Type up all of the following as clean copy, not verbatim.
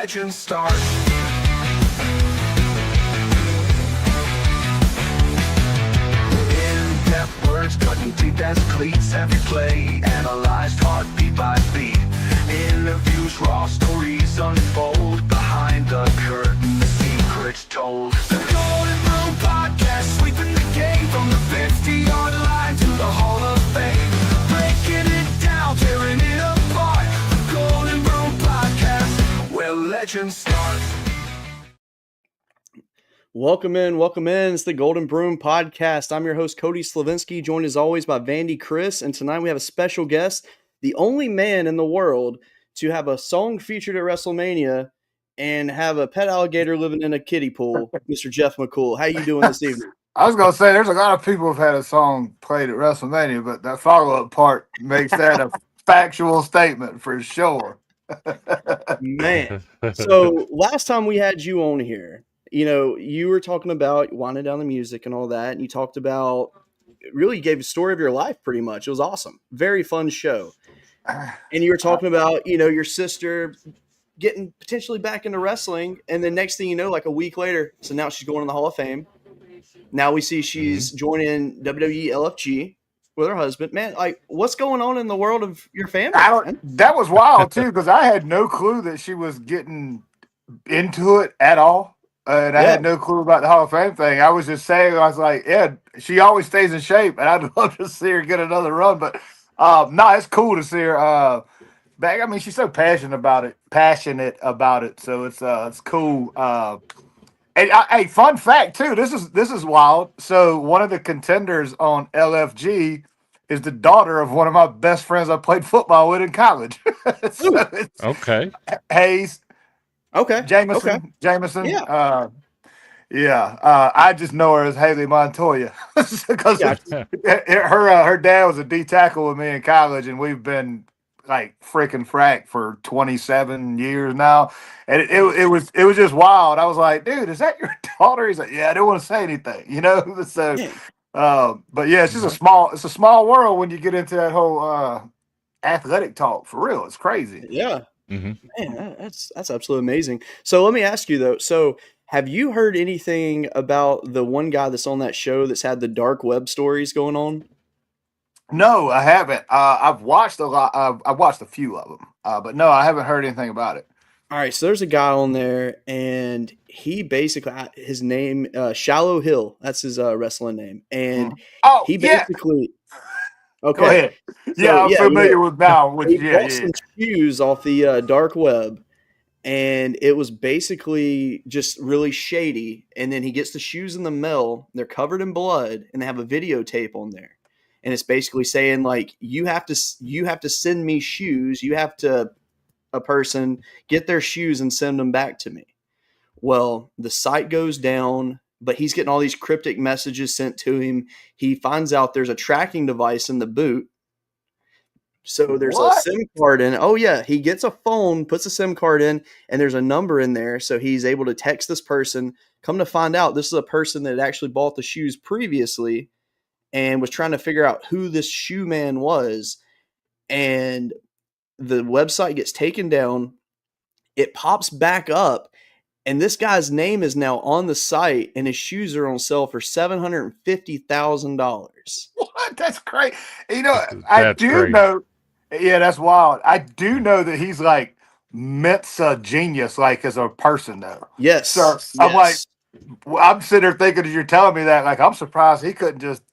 legends start. In-depth words cutting deep as cleats. Every play analyzed heartbeat by beat. Interviews, raw stories unfold. Behind the curtain, the secrets told. The Golden Room Podcast, sweeping the game from the 50-yard line to the Hall of Fame. Breaking it down, tearing it apart. The Golden Room Podcast, where legends start. Welcome in. It's the Golden Broom Podcast. I'm your host, Cody Slavinsky, joined as always by Vandy Chris, and tonight we have a special guest, the only man in the world to have a song featured at WrestleMania and have a pet alligator living in a kiddie pool, Mr. Jeff McCool. How you doing this evening? I was going to say, there's a lot of people who've had a song played at WrestleMania, but that follow-up part makes that a factual statement for sure. Man. So last time we had you on here, you were talking about winding down the music and all that, and you talked about, really you gave a story of your life pretty much. It was awesome. Very fun show. And you were talking about, your sister getting potentially back into wrestling, and then next thing you know, like a week later, so now she's going in the Hall of Fame. Now we see she's joining WWE LFG with her husband. Man, like, what's going on in the world of your family? That was wild, too, because I had no clue that she was getting into it at all. And I had no clue about the Hall of Fame thing. I was just saying, I was like, yeah, she always stays in shape, and I'd love to see her get another run. But, no, it's cool to see her back. I mean, she's so passionate about it. So it's cool. And hey, fun fact too. This is wild. So one of the contenders on LFG is the daughter of one of my best friends I played football with in college. Okay. Hayes. Okay. Jameson. Yeah. I just know her as Haley Montoya because her dad was a D tackle with me in college, and we've been like freaking frack for 27 years now, and it was just wild. I was like, dude, is that your daughter? He's like, yeah, I didn't want to say anything, So, but yeah, it's just a small world when you get into that whole athletic talk. For real, it's crazy. Yeah. Mm-hmm. Man, that's absolutely amazing. So let me ask you though. So have you heard anything about the one guy that's on that show that's had the dark web stories going on? No, I haven't. I've watched a lot. I've watched a few of them, but no, I haven't heard anything about it. All right, so there's a guy on there, and he basically, his name, Shallow Hill, that's his wrestling name, and he basically. Okay. Go ahead. So, I'm familiar with now. He bought some shoes off the dark web, and it was basically just really shady. And then he gets the shoes in the mail. They're covered in blood, and they have a videotape on there. And it's basically saying, like, you have to send me shoes. You have to, a person, get their shoes and send them back to me. Well, the site goes down, but he's getting all these cryptic messages sent to him. He finds out there's a tracking device in the boot. So there's a SIM card in. Oh, yeah. He gets a phone, puts a SIM card in, and there's a number in there. So he's able to text this person. Come to find out, this is a person that had actually bought the shoes previously and was trying to figure out who this shoe man was. And the website gets taken down. It pops back up. And this guy's name is now on the site, and his shoes are on sale for $750,000. What? That's great. I do know. Yeah, that's wild. I do know that he's like Mensa genius, like as a person, though. Yes. So I'm like, I'm sitting there thinking as you're telling me that, like, I'm surprised he couldn't just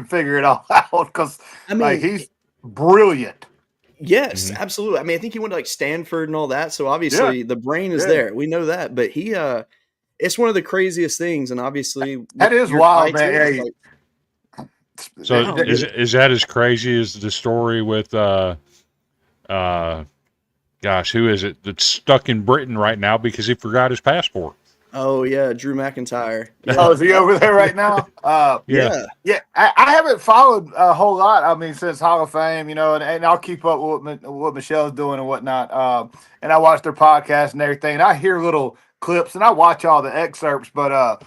figure it all out because, he's brilliant. Yes, absolutely. I mean, I think he went to like Stanford and all that. So obviously the brain is there. We know that. But it's one of the craziest things. And obviously, that is wild, man. So is that as crazy as the story with, who is it that's stuck in Britain right now because he forgot his passport? Oh, yeah, Drew McIntyre. Yeah. Oh, is he over there right now? Yeah. I haven't followed a whole lot. I mean, since Hall of Fame, and I'll keep up with what Michelle's doing and whatnot. And I watch their podcast and everything. And I hear little clips and I watch all the excerpts. But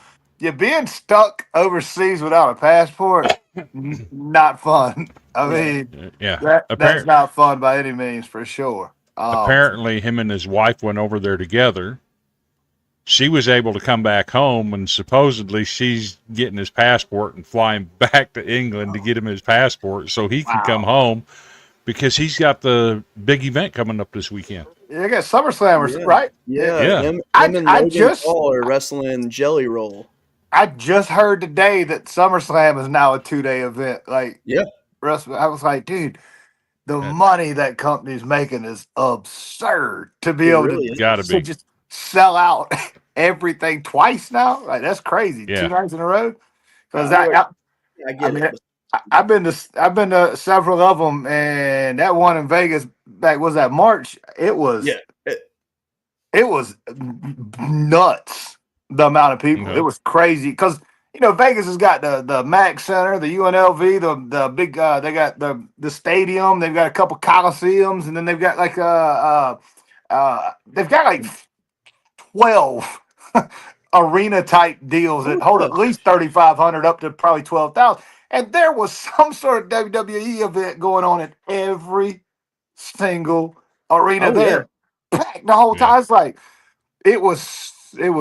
being stuck overseas without a passport, not fun. I mean, that's not fun by any means, for sure. apparently him and his wife went over there together. She was able to come back home, and supposedly she's getting his passport and flying back to England to get him his passport so he can come home because he's got the big event coming up this weekend. Yeah, I got SummerSlam, right? Yeah. Him and Logan Paul are wrestling Jelly Roll. I just heard today that SummerSlam is now a 2-day event. Like, I was like, dude, the money that company's making is absurd to be able to just sell out everything twice now. Like, that's crazy. 2 nights in a row. Because I get it. I've been to several of them, and that one in Vegas back was that March. It was it was nuts. The amount of people, it was crazy because Vegas has got the Mac Center, the UNLV, the big. They got the stadium. They've got a couple coliseums, and then they've got like they've got like 12 arena type deals that hold at least 3,500 up to probably 12,000. And there was some sort of WWE event going on at every single arena there, packed the whole time. It's like it was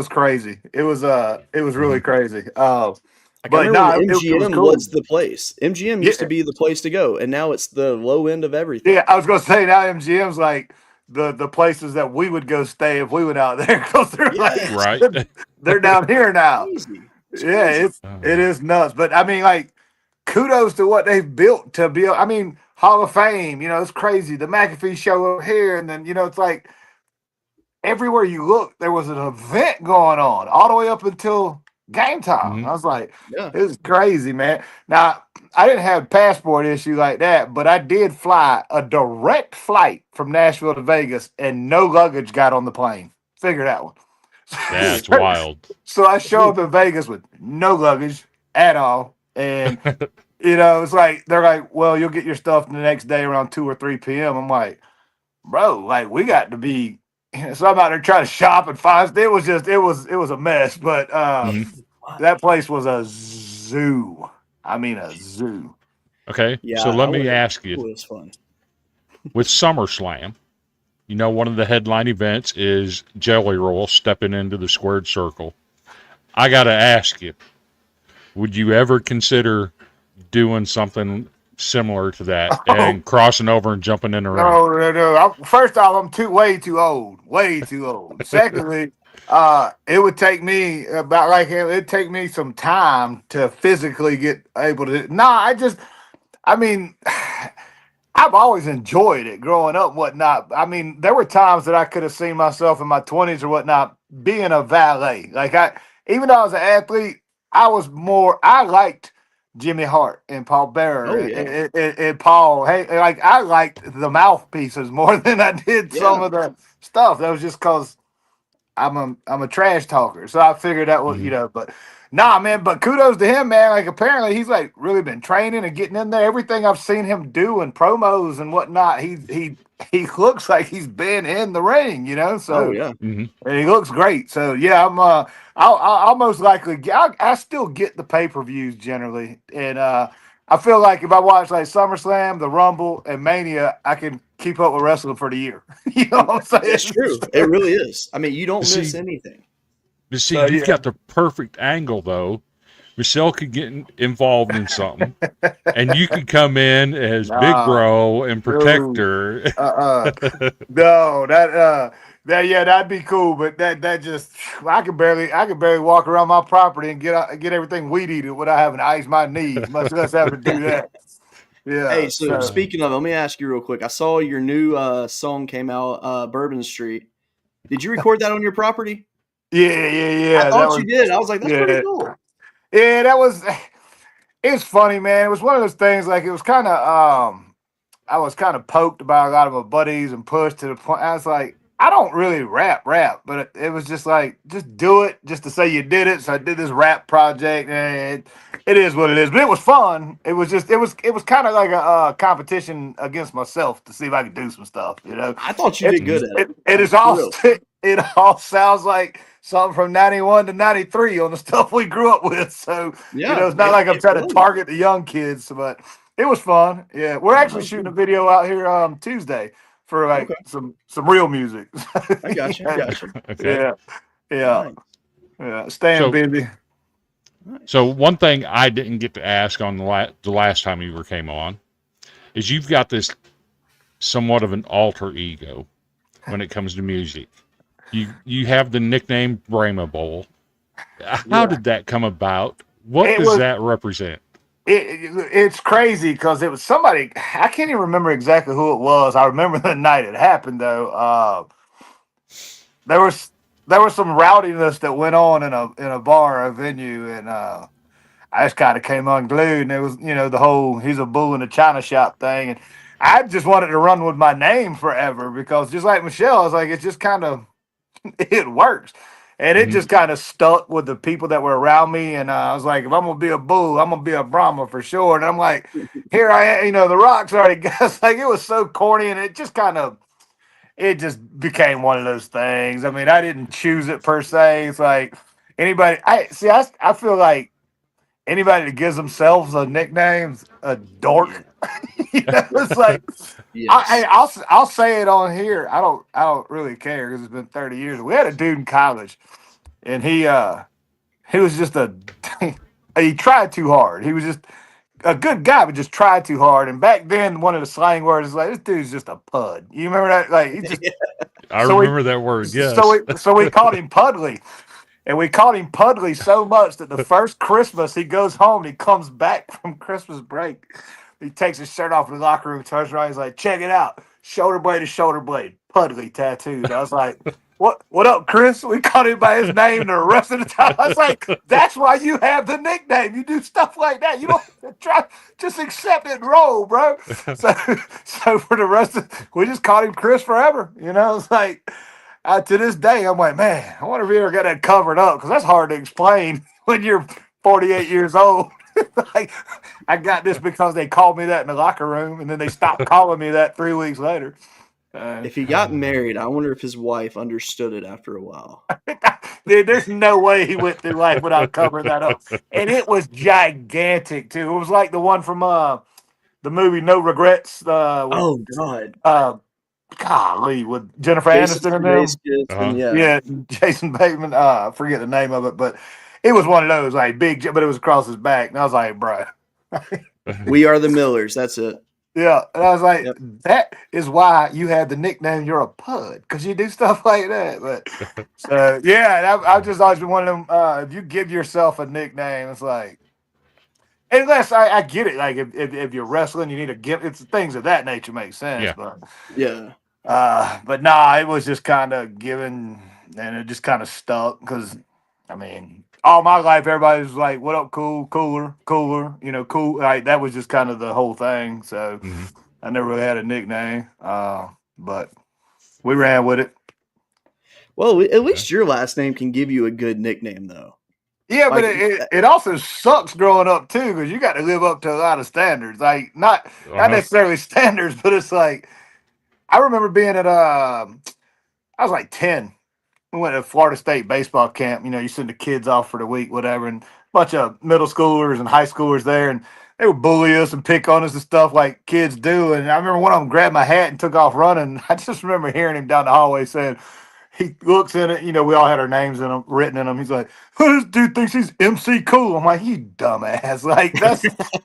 crazy. It was really crazy. But MGM was the place. MGM used to be the place to go, and now it's the low end of everything. Yeah, I was gonna say now MGM's like the places that we would go stay if we went out there because they're they're down here now. It is nuts. But I mean, like, kudos to what they've built to be. I mean, Hall of Fame. It's crazy. The McAfee show over here, and then it's like. Everywhere you look, there was an event going on all the way up until game time. I was like, it was crazy, man. Now, I didn't have a passport issue like that, but I did fly a direct flight from Nashville to Vegas, and no luggage got on the plane. Figure that one. That's wild. So I show up in Vegas with no luggage at all. And, it's like, they're like, well, you'll get your stuff the next day around 2 or 3 p.m. I'm like, bro, like, we got to be. So I'm out there trying to shop and find. It was a mess, but that place was a zoo. I mean, a zoo. Okay, so let me ask you. It was fun. With SummerSlam, one of the headline events is Jelly Roll stepping into the squared circle. I got to ask you, would you ever consider doing something similar to that and crossing over and jumping in the ring? No. First off, I'm way too old. Secondly, it would take me it'd take me some time to physically get able to. I've always enjoyed it growing up and whatnot. I mean, there were times that I could have seen myself in my 20s or whatnot being a valet. Like even though I was an athlete, I liked Jimmy Hart and Paul Bearer and Paul. Hey, like I liked the mouthpieces more than I did some of the stuff. That was just because I'm a trash talker. So I figured that was But nah, man. But kudos to him, man. Like apparently he's like really been training and getting in there. Everything I've seen him do in promos and whatnot, he looks like he's been in the ring. So and he looks great. So yeah, I'll most likely I still get the pay-per-views generally, and I feel like if I watch like SummerSlam, the Rumble, and Mania, I can keep up with wrestling for the year. You know what I'm saying? It's true. It really is. I mean, you don't miss anything. You see, you've got the perfect angle though. Michelle could get involved in something, and you could come in as big bro and protect her. No, that'd be cool, but that just I could barely walk around my property and get everything weed eated without having to ice my knees, much less having to do that. Yeah. Hey, so speaking of, let me ask you real quick. I saw your new song came out, Bourbon Street. Did you record that on your property? Yeah. I thought you did. I was like, that's pretty cool. Yeah, it was funny, man. It was one of those things, like it was kind of, I was kind of poked by a lot of my buddies and pushed to the point. I was like, I don't really rap, but it was just like, just do it just to say you did it. So I did this rap project, and it is what it is. But it was fun. It was kind of like a competition against myself to see if I could do some stuff. I thought you did good at it. It all sounds like something from 91 to 93 on the stuff we grew up with. So, it's not like I'm trying to target the young kids, but it was fun. Yeah. We're actually shooting a video out here Tuesday for like Okay. some real music. I got you. Got you. Okay. Yeah. Staying So busy. Nice. so one thing I didn't get to ask on the last time you came on is you've got this somewhat of an alter ego when it comes to music. You have the nickname Brahma Bowl. How Yeah. did that come about? What It does was that represent? it's crazy because it was somebody. I can't even remember exactly who it was. I remember the night it happened though. There was some rowdiness that went on in a bar, a venue, and I just kind of came unglued, and it was the whole "he's a bull in a china shop" thing, and I just wanted to run with my name forever because just like Michelle, I was like, it just kind of it works. And it Mhm. just kind of stuck with the people that were around me. And I was like, if I'm going to be a bull, I'm going to be a Brahma for sure. And I'm like, here I am, the rocks already got, like, it was so corny. And it just it just became one of those things. I mean, I didn't choose it per se. It's like anybody, I feel like anybody that gives themselves a nickname's a dork. It's like, Yes. I'll say it on here. I don't really care because it's been 30 years. We had a dude in college, and he was just he tried too hard. He was just a good guy, but just tried too hard. And back then, one of the slang words is like, "This dude's just a pud." You remember that? Like he just I so we remember that word. Yes. so we called him Pudley. And we called him Pudley so much that the first Christmas he goes home and he comes back from Christmas break. He takes his shirt off in the locker room, turns around, he's like, check it out. Shoulder blade to shoulder blade. Pudley tattooed. I was like, what up, Chris? We called him by his name the rest of the time. I was like, that's why you have the nickname. You do stuff like that. You don't try, just accept it and roll, bro. So for the rest of we just called him Chris forever. It's like to this day, I'm like, man, I wonder if you ever got that covered up because that's hard to explain when you're 48 years old. Like, I got this because they called me that in the locker room, and then they stopped calling me that 3 weeks later. If he got married, I wonder if his wife understood it after a while. Dude, there's no way he went through life without covering that up, and it was gigantic too. It was like the one from the movie No Regrets. Oh God. Golly, with Jennifer Jason Aniston and them. Sudeikis and Uh-huh. yeah. Yeah, Jason Bateman. I forget the name of it, but it was one of those like big, but it was across his back, and I was like, bro. We Are the Millers. That's it. Yeah, and I was like, Yep. that is why you had the nickname. You're a pud because you do stuff like that. But so yeah, I've just always been one of them. If you give yourself a nickname, it's like, unless I get it, like if you're wrestling, you need to give it's things of that nature make sense. Yeah. Yeah. But nah, it was just kind of given, and it just kind of stuck because, I mean, all my life everybody was like, "What up, cool, cooler, cool." Like that was just kind of the whole thing. So Mhm. I never really had a nickname, but we ran with it. Well, at least your last name can give you a good nickname, though. Yeah, but Like, it also sucks growing up too because you got to live up to a lot of standards. Like not Uh-huh. necessarily standards, but it's like I remember being at I was like 10. We went to Florida State baseball camp. You send the kids off for the week, whatever, and a bunch of middle schoolers and high schoolers there, and they would bully us and pick on us and stuff like kids do. And I remember one of them grabbed my hat and took off running. I just remember hearing him down the hallway saying, he looks in it, we all had our names in them, written in them. He's like, "This dude thinks he's MC Cool." I'm like, "You dumbass!" Like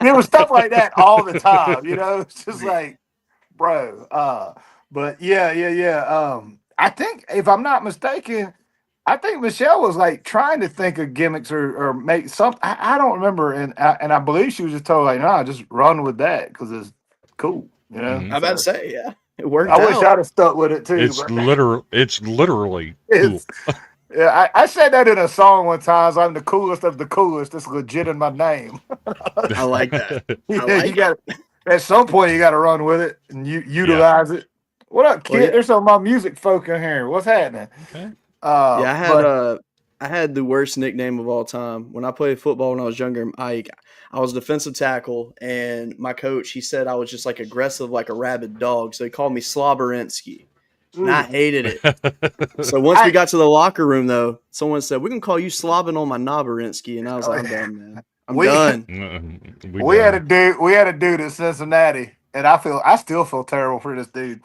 there was stuff like that all the time. It's just like, bro. But yeah. I think if I'm not mistaken, I think Michelle was like trying to think of gimmicks or make something. I don't remember, and I believe she was just told like, "Nah, just run with that because it's cool." Mhm. I'm about to say, yeah, it worked I wish out. I'd have stuck with it too. It's But literally cool. it's, yeah, I said that in a song one time. I'm the coolest of the coolest. It's legit in my name. I like that. Yeah, like you got at some point you got to run with it and you utilize it. What up, kid? Well, yeah. There's some of my music folk in here. What's happening? Okay. Yeah, I had the worst nickname of all time. When I played football when I was younger, I was a defensive tackle, and my coach, he said I was just like aggressive like a rabid dog, so he called me Slobberinsky, and I hated it. So once we got to the locker room, though, someone said, "We're gonna call you Slobbing on my Knobberinsky," and I was like, "I'm done, man. I'm done." We had a dude at Cincinnati, and I still feel terrible for this dude.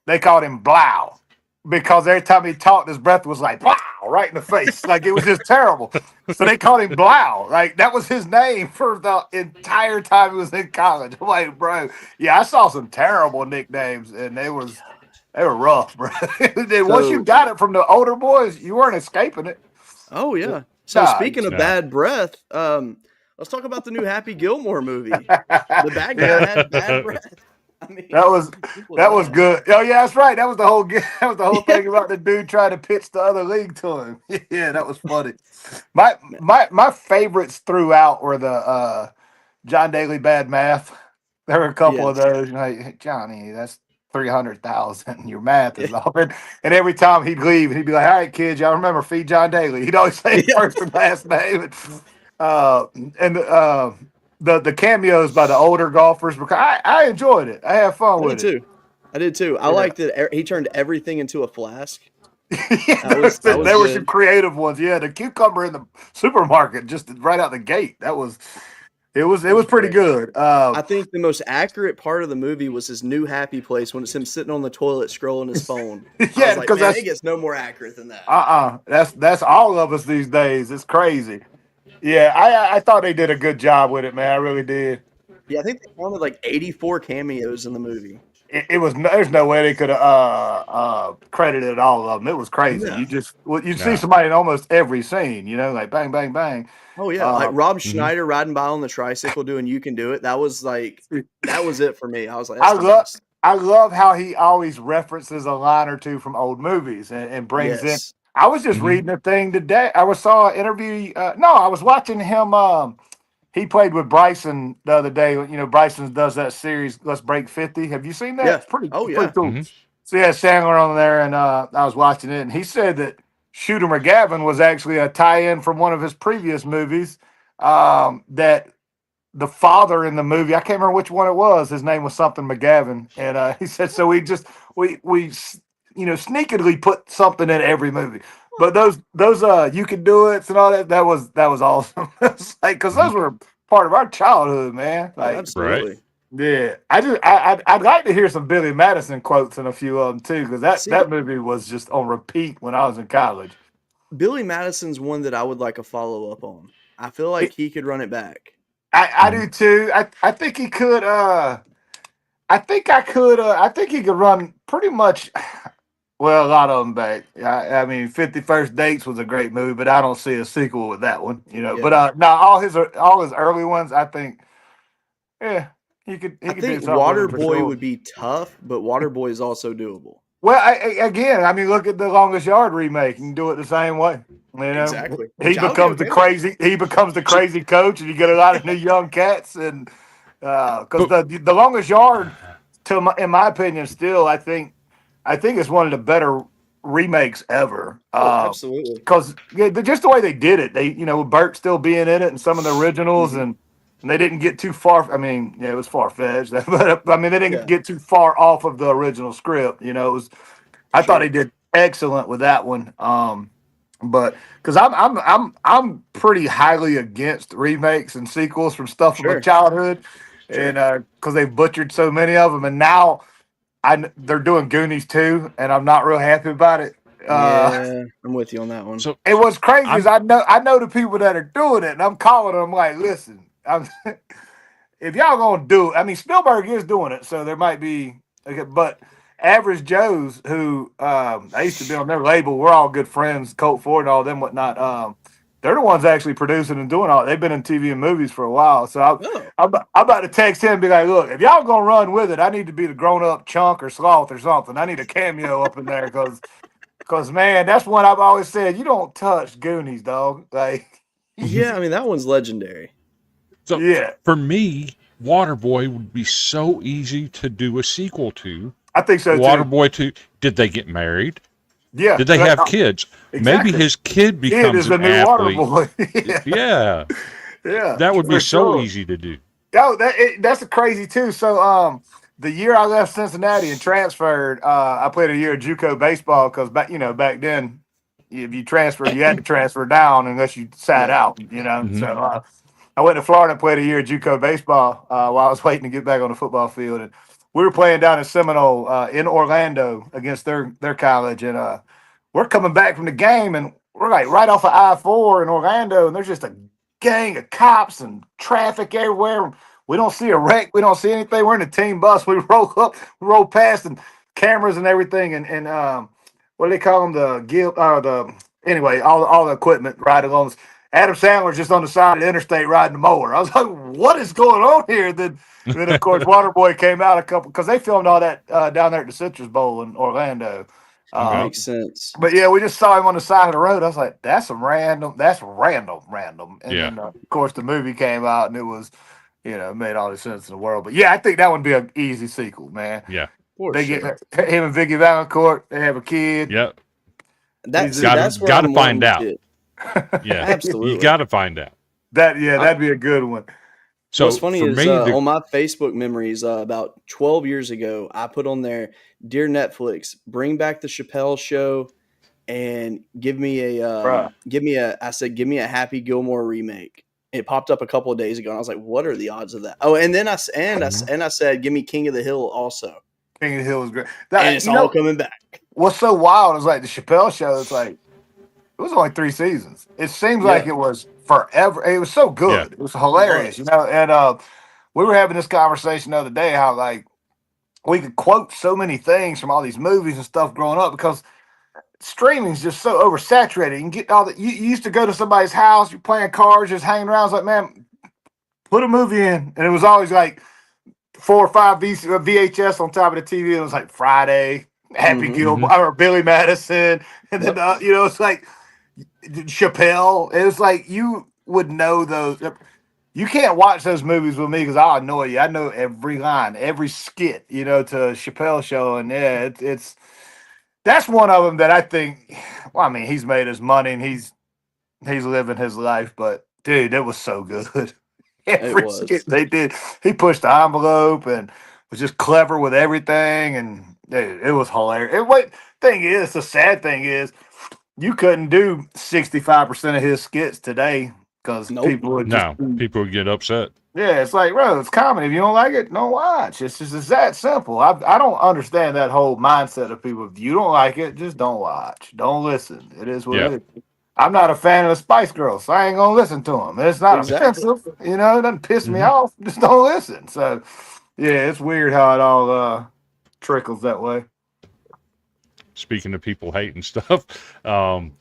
they called him Blau because every time he talked, his breath was like Blau right in the face. Like it was just terrible. So they called him Blau. Like that was his name for the entire time he was in college. I'm like, bro, yeah, I saw some terrible nicknames, and they were rough, bro. Then once you got it from the older boys, you weren't escaping it. Oh yeah. So Nah, speaking of no. bad breath, let's talk about the new Happy Gilmore movie. The bad guy had bad breath. I mean, that was good. Oh yeah, that's right. That was the whole thing about the dude trying to pitch the other league to him. Yeah, that was funny. My favorites throughout were the John Daly Bad Math. There were a couple of those. Like, hey, Johnny, that's 300,000. Your math is off. And every time he'd leave, and he'd be like, "All right, kids, y'all remember feed John Daly." He'd always say first and last name. The cameos by the older golfers, because I enjoyed it. I had fun with it. I did too. I liked that he turned everything into a flask. There were some creative ones. Yeah, the cucumber in the supermarket just right out the gate. It was pretty good. I think the most accurate part of the movie was his new happy place when it's him sitting on the toilet scrolling his phone. Yeah, because it gets no more accurate than that. That's all of us these days. It's crazy. Yeah, I thought they did a good job with it, man. I really did. Yeah, I think they counted like 84 cameos in the movie. There's no way they could have credited all of them. It was crazy. No. You'd see somebody in almost every scene, like bang, bang, bang. Oh yeah, like Rob Schneider riding by on the tricycle doing "You Can Do It." That was it for me. I was like, I love how he always references a line or two from old movies and brings in. I was just reading a thing today. I saw an interview. I was watching him. He played with Bryson the other day. Bryson does that series, Let's Break 50. Have you seen that? Yeah. It's pretty cool. Mm-hmm. So yeah, Sandler on there, and I was watching it, and he said that Shooter McGavin was actually a tie-in from one of his previous movies. That the father in the movie, I can't remember which one it was. His name was something McGavin, and he said so. We sneakily put something in every movie. But those You Can Do It and all that, that was awesome. It's like, because those were part of our childhood, man. Like, absolutely. Right. Yeah, I'd like to hear some Billy Madison quotes in a few of them too, because that movie was just on repeat when I was in college. Billy Madison's one that I would like a follow up on. I feel like he could run it back. I do too. I think he could. I think he could run pretty much. Well, a lot of them back. I mean, 50 First Dates was a great movie, but I don't see a sequel with that one. Yeah. But no, all his early ones, I think. Yeah, he could. I think Waterboy would be tough, but Waterboy is also doable. Well, again, I mean, look at the Longest Yard remake. You can do it the same way. Exactly. He becomes the crazy coach, and you get a lot of new young cats, and because the Longest Yard, in my opinion, still I think it's one of the better remakes ever. Absolutely. Because just the way they did it, with Burt still being in it and some of the originals, and they didn't get too far. I mean, it was far-fetched, but I mean, they didn't get too far off of the original script. I thought they did excellent with that one. But because I'm pretty highly against remakes and sequels from stuff from my childhood, and because they've butchered so many of them, and now they're doing Goonies too, and I'm not real happy about it. Yeah, I'm with you on that one. So, and what's crazy is I know the people that are doing it, and I'm calling them like, listen, if y'all gonna do it, I mean, Spielberg is doing it, so there might be, but Average Joe's, who I used to be on their label, we're all good friends, Colt Ford and all them whatnot. They're the ones actually producing and doing all. They've been in TV and movies for a while, so I'm about to text him and be like, look, if y'all gonna run with it, I need to be the grown up Chunk or Sloth or something. I need a cameo up in there because man, that's one I've always said. You don't touch Goonies, dog. Like, yeah, I mean that one's legendary. So for me, Waterboy would be so easy to do a sequel to. I think so too. Waterboy 2. Did they get married? Yeah. Did they have kids? Exactly. Maybe his kid becomes an athlete. Waterboy. Yeah. Yeah. That would be so easy to do. Oh, that's crazy too. So the year I left Cincinnati and transferred, I played a year of JUCO baseball because back then, if you transferred, you had to transfer down unless you sat out. Mm-hmm. So I went to Florida and played a year of JUCO baseball while I was waiting to get back on the football field. And we were playing down in Seminole in Orlando against their college, and we're coming back from the game, and we're like right off of I-4 in Orlando, and there's just a gang of cops and traffic everywhere. We don't see a wreck. We don't see anything. We're in a team bus. We roll past, and cameras and everything, and what do they call them? Anyway, all the equipment right along. Adam Sandler's just on the side of the interstate riding the mower. I was like, what is going on here? Then of course, Waterboy came out because they filmed all that down there at the Citrus Bowl in Orlando. Makes sense. But yeah, we just saw him on the side of the road. I was like, that's random. And then, of course, the movie came out, and it was, made all the sense in the world. But yeah, I think that would be an easy sequel, man. Yeah. They get him and Vicky Valancourt. They have a kid. Yep. That's where gotta I'm find out. Yeah, absolutely. You got to find out. That'd be a good one. So what's funny for is me, on my Facebook memories about 12 years ago, I put on there, "Dear Netflix, bring back the Chappelle Show and give me a Happy Gilmore remake." It popped up a couple of days ago, and I was like, "What are the odds of that?" Oh, and then I said, "Give me King of the Hill also." King of the Hill is great. And it's all coming back. What's so wild is like the Chappelle Show. It's like it was only 3 seasons. It seems like it was forever. It was so good. Yeah. It was hilarious, And we were having this conversation the other day how like we could quote so many things from all these movies and stuff growing up because streaming's just so oversaturated. You can get all that. You used to go to somebody's house, you're playing cards, just hanging around. I was like, man, put a movie in, and it was always like 4 or 5 VHS on top of the TV. And it was like Friday, Happy Gilmore, or Billy Madison, and then it's like Chappelle. It's like you would know those. You can't watch those movies with me because I'll annoy you. I know every line, every skit, to Chappelle Show, and yeah, that's one of them that I think. Well, I mean, he's made his money and he's living his life, but dude, it was so good. Every skit they did, he pushed the envelope and was just clever with everything, and dude, it was hilarious. The sad thing is, you couldn't do 65% of his skits today because people would people would get upset. Yeah, it's like, bro, it's comedy. If you don't like it, don't watch. It's that simple. I don't understand that whole mindset of people. If you don't like it, just don't watch. Don't listen. It is what it is. I'm not a fan of the Spice Girls, so I ain't gonna listen to them. It's not offensive, it doesn't piss me off. Just don't listen. So, yeah, it's weird how it all trickles that way. Speaking of people hating stuff, I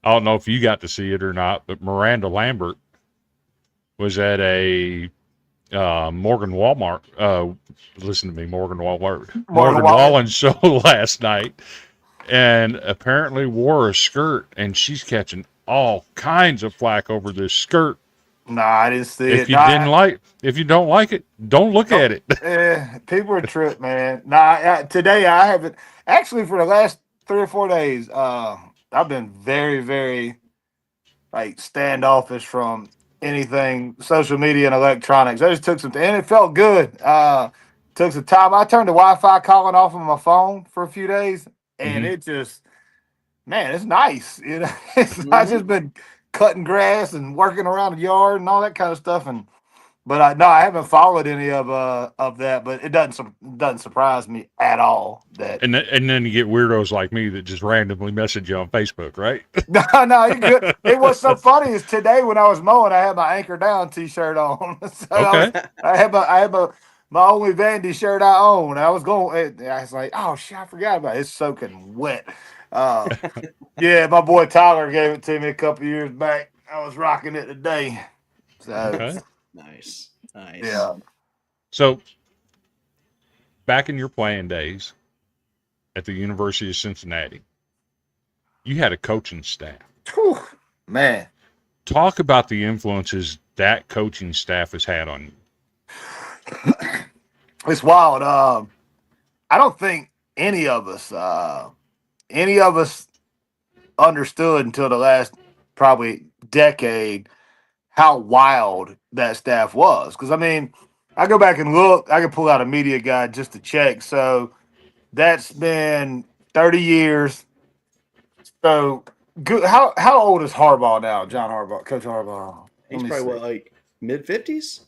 don't know if you got to see it or not, but Miranda Lambert was at a Morgan Wallen show last night, and apparently wore a skirt, and she's catching all kinds of flack over this skirt. Nah, I didn't see it. If you don't like it, don't look at it. People are tripped, man. Today I haven't actually for the last 3 or 4 days. I've been very, very standoffish from anything social media and electronics. I just took some, and it felt good. Took some time. I turned the Wi-Fi calling off of my phone for a few days, and it just, man, it's nice. I've just been cutting grass and working around the yard and all that kind of stuff. But I haven't followed any of that. But it doesn't surprise me at all that. And then you get weirdos like me that just randomly message you on Facebook, right? No, you're good. It was so funny is today when I was mowing, I had my Anchor Down T-shirt on. So okay. I had my only Vandy shirt I own. I was like, oh shit, I forgot about it. It's soaking wet. Yeah, my boy Tyler gave it to me a couple years back. I was rocking it today. So nice. Yeah. So back in your playing days at the University of Cincinnati, you had a coaching staff. Whew, man. Talk about the influences that coaching staff has had on you. It's wild. I don't think any of us understood until the last probably decade how wild that staff was. Because, I mean, I go back and look. I can pull out a media guide just to check. So that's been 30 years. So good. How old is Harbaugh now, John Harbaugh, Coach Harbaugh? He's probably mid-50s?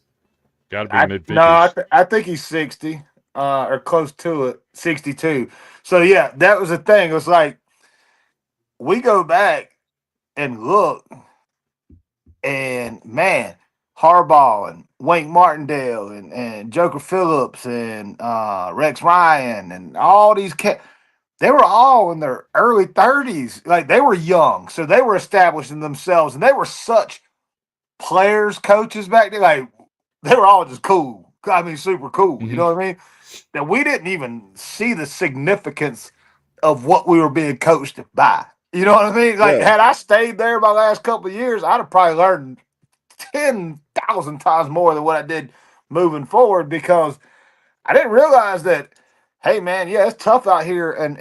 Got to be mid-50s. No, I think he's 60. or close to it, 62. So yeah, that was the thing. It was like we go back and look, and man, Harbaugh and Wink Martindale and Joker Phillips and Rex Ryan and all these they were all in their early 30s. Like they were young, so they were establishing themselves, and they were such players, coaches back then. Like they were all just cool. I mean, super cool. You know what I mean? That we didn't even see the significance of what we were being coached by. You know what I mean? Like, had I stayed there my last couple of years, I'd have probably learned 10,000 times more than what I did moving forward, because I didn't realize that, hey, man, yeah, it's tough out here and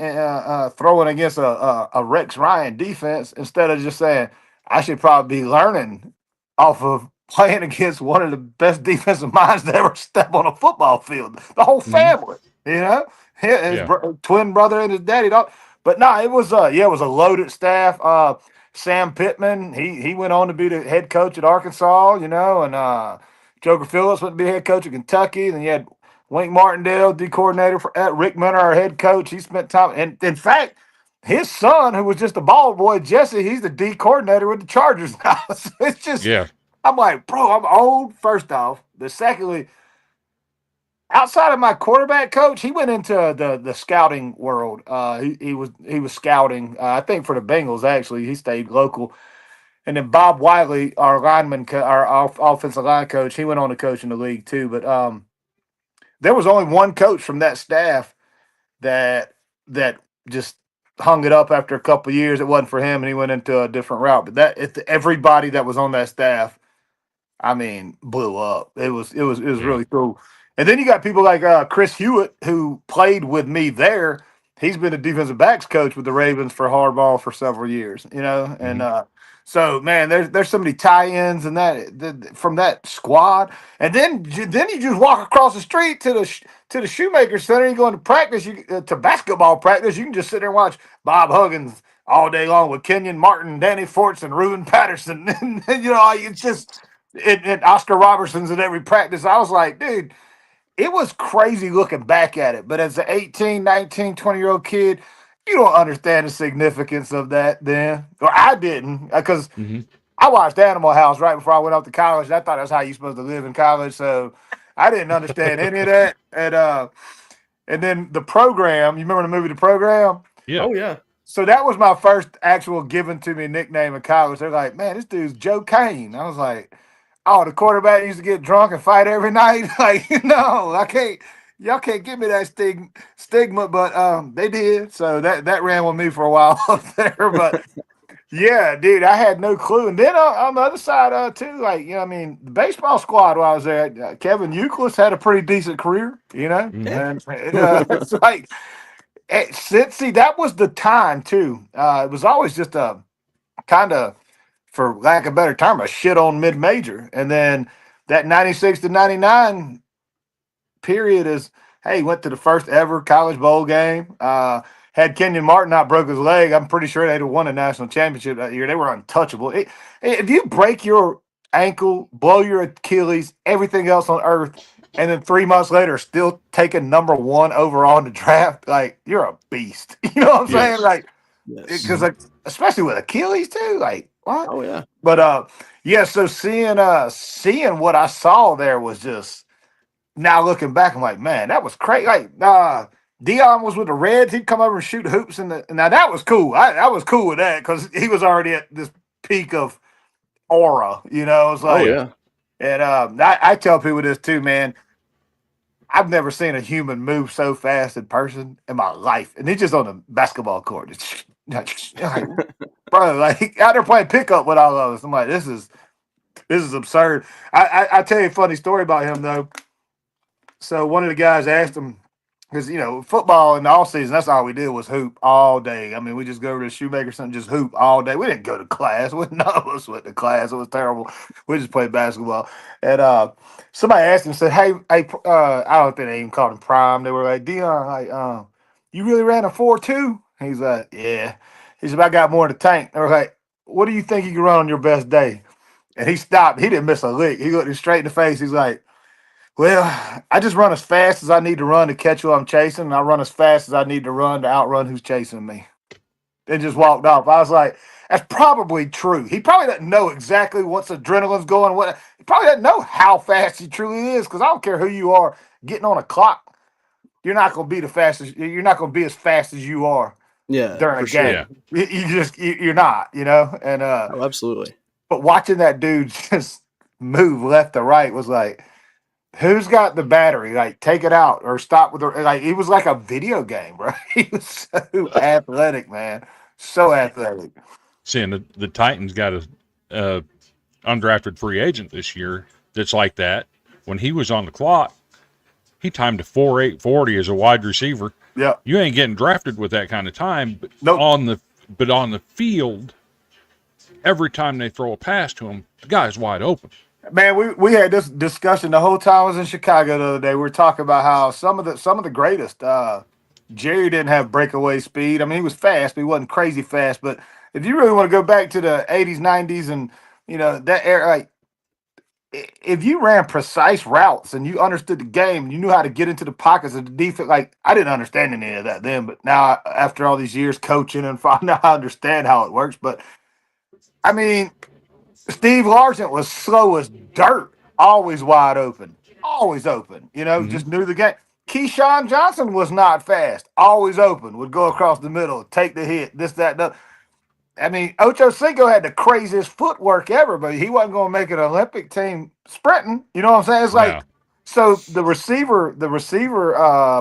throwing against a Rex Ryan defense, instead of just saying, I should probably be learning off of playing against one of the best defensive minds to ever step on a football field. The whole family, his twin brother and his daddy. But no, it was it was a loaded staff. Sam Pittman, he went on to be the head coach at Arkansas, and Joker Phillips went to be head coach at Kentucky. Then you had Wink Martindale, D coordinator at Rick Minner, our head coach. He spent time, and in fact, his son, who was just a ball boy, Jesse, he's the D coordinator with the Chargers now. So it's just, I'm like, bro, I'm old, first off. But secondly, outside of my quarterback coach, he went into the scouting world. He was scouting, I think, for the Bengals, actually. He stayed local. And then Bob Wiley, our offensive line coach, he went on to coach in the league too. But there was only one coach from that staff that just hung it up after a couple of years. It wasn't for him, and he went into a different route. But everybody that was on that staff, I mean, blew up. It was really cool. And then you got people like Chris Hewitt, who played with me there. He's been a defensive backs coach with the Ravens for Harbaugh for several years, and so, man, there's so many tie-ins and that from that squad. And then you just walk across the street to the Shoemaker Center. You go into practice, to basketball practice. You can just sit there and watch Bob Huggins all day long with Kenyon Martin, Danny Forts, and Reuben Patterson. And it's just and Oscar Robertson's at every practice. I was like, dude, it was crazy looking back at it. But as an 18, 19, 20-year-old kid, you don't understand the significance of that then. Or I didn't, because I watched Animal House right before I went off to college. And I thought that's how you're supposed to live in college. So I didn't understand any of that. And then the program, you remember the movie The Program? Yeah. Oh, yeah. So that was my first actual given to me nickname in college. They're like, man, this dude's Joe Kane. I was like, oh, the quarterback used to get drunk and fight every night? Like, no, I can't. Y'all can't give me that stigma, but they did. So that ran with me for a while up there. But yeah, dude, I had no clue. And then on the other side, too, like, the baseball squad while I was there, Kevin Euclid had a pretty decent career, and it's like, see, that was the time too. It was always just a kind of, for lack of a better term, a shit on mid-major. And then that 96 to 99 period is, hey, went to the first ever college bowl game. Had Kenyon Martin not broke his leg, I'm pretty sure they'd have won a national championship that year. They were untouchable. If you break your ankle, blow your Achilles, everything else on earth, and then 3 months later still taking number 1 overall in the draft, like, you're a beast. You know what I'm saying? Like, because especially with Achilles too, like, what? Oh, yeah. But so seeing what I saw there was just, now looking back, I'm like, man, that was crazy. Like, Dion was with the Reds. He'd come over and shoot hoops. Now that was cool. I was cool with that, because he was already at this peak of aura, It's like, and I tell people this too, man. I've never seen a human move so fast in person in my life. And it's just on the basketball court. It's like, bro, like, out there playing pickup with all of us. I'm like, this is absurd. I tell you a funny story about him, though. So one of the guys asked him, because, football in the off season, that's all we did was hoop all day. I mean, we just go to the Shoemaker Center, just hoop all day. We didn't go to class. None of us went to class. It was terrible. We just played basketball. And somebody asked him, said, hey, I don't think they even called him Prime. They were like, Dion, like, you really ran a 4.2? He's like, yeah. He said, I got more in the tank. They were like, what do you think you can run on your best day? And he stopped. He didn't miss a lick. He looked him straight in the face. He's like, Well, I just run as fast as I need to run to catch who I'm chasing, and I run as fast as I need to run to outrun who's chasing me. And just walked off. I was like, that's probably true. He probably doesn't know exactly what's adrenaline's going. What he probably doesn't know how fast he truly is. Because I don't care who you are, getting on a clock, you're not going to be the fastest. You're not going to be as fast as you are Yeah, during a for sure. game. You're not. And Oh, absolutely. but watching that dude just move left to right was like, who's got the battery? Like, take it out or stop with the like. It was like a video game, bro. He was so athletic, man. So athletic. Seeing the Titans got a undrafted free agent this year that's like that. When he was on the clock, he timed a 4.840 as a wide receiver. Yeah. You ain't getting drafted with that kind of time. But Nope. on the field, every time they throw a pass to him, the guy's wide open. Man, we had this discussion the whole time I was in Chicago the other day. We were talking about how some of the greatest. Jerry didn't have breakaway speed. I mean, he was fast, but he wasn't crazy fast. But if you really want to go back to the 80s, 90s, and that era, like if you ran precise routes and you understood the game, and you knew how to get into the pockets of the defense. Like I didn't understand any of that then, but now after all these years coaching and now I understand how it works. But I mean, Steve Largent was slow as dirt, always wide open, always open. Just knew the game. Keyshawn Johnson was not fast, always open, would go across the middle, take the hit, this, that, that. I mean, Ocho Cinco had the craziest footwork ever, but he wasn't going to make an Olympic team sprinting. You know what I'm saying? It's like, so the receiver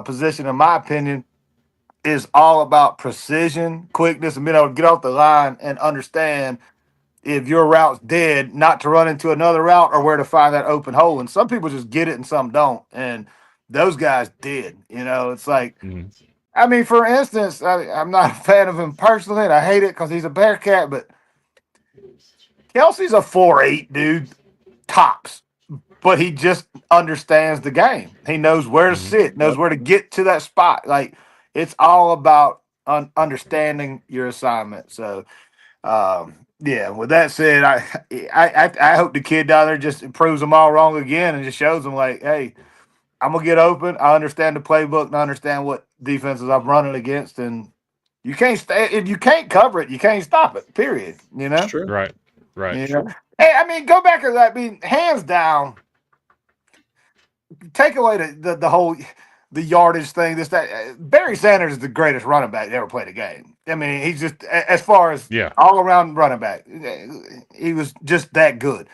position, in my opinion, is all about precision, quickness, and being able to get off the line and understand if your route's dead, not to run into another route or where to find that open hole. And some people just get it and some don't. And those guys did. It's like, I mean, for instance, I'm not a fan of him personally, and I hate it because he's a Bearcat, but Kelsey's a 4.8 dude, tops. But he just understands the game. He knows where to sit, knows where to get to that spot. Like, it's all about understanding your assignment. So, yeah, with that said, I hope the kid down there just proves them all wrong again and just shows them, like, hey, I'm going to get open. I understand the playbook and I understand what defenses I'm running against. And you can't stay. If you can't cover it, you can't stop it, period. Sure. Right. Hey, I mean, go back to that. I mean, hands down, take away the whole the yardage thing. Barry Sanders is the greatest running back that ever played a game. I mean, he's just, as far as all around running back, he was just that good.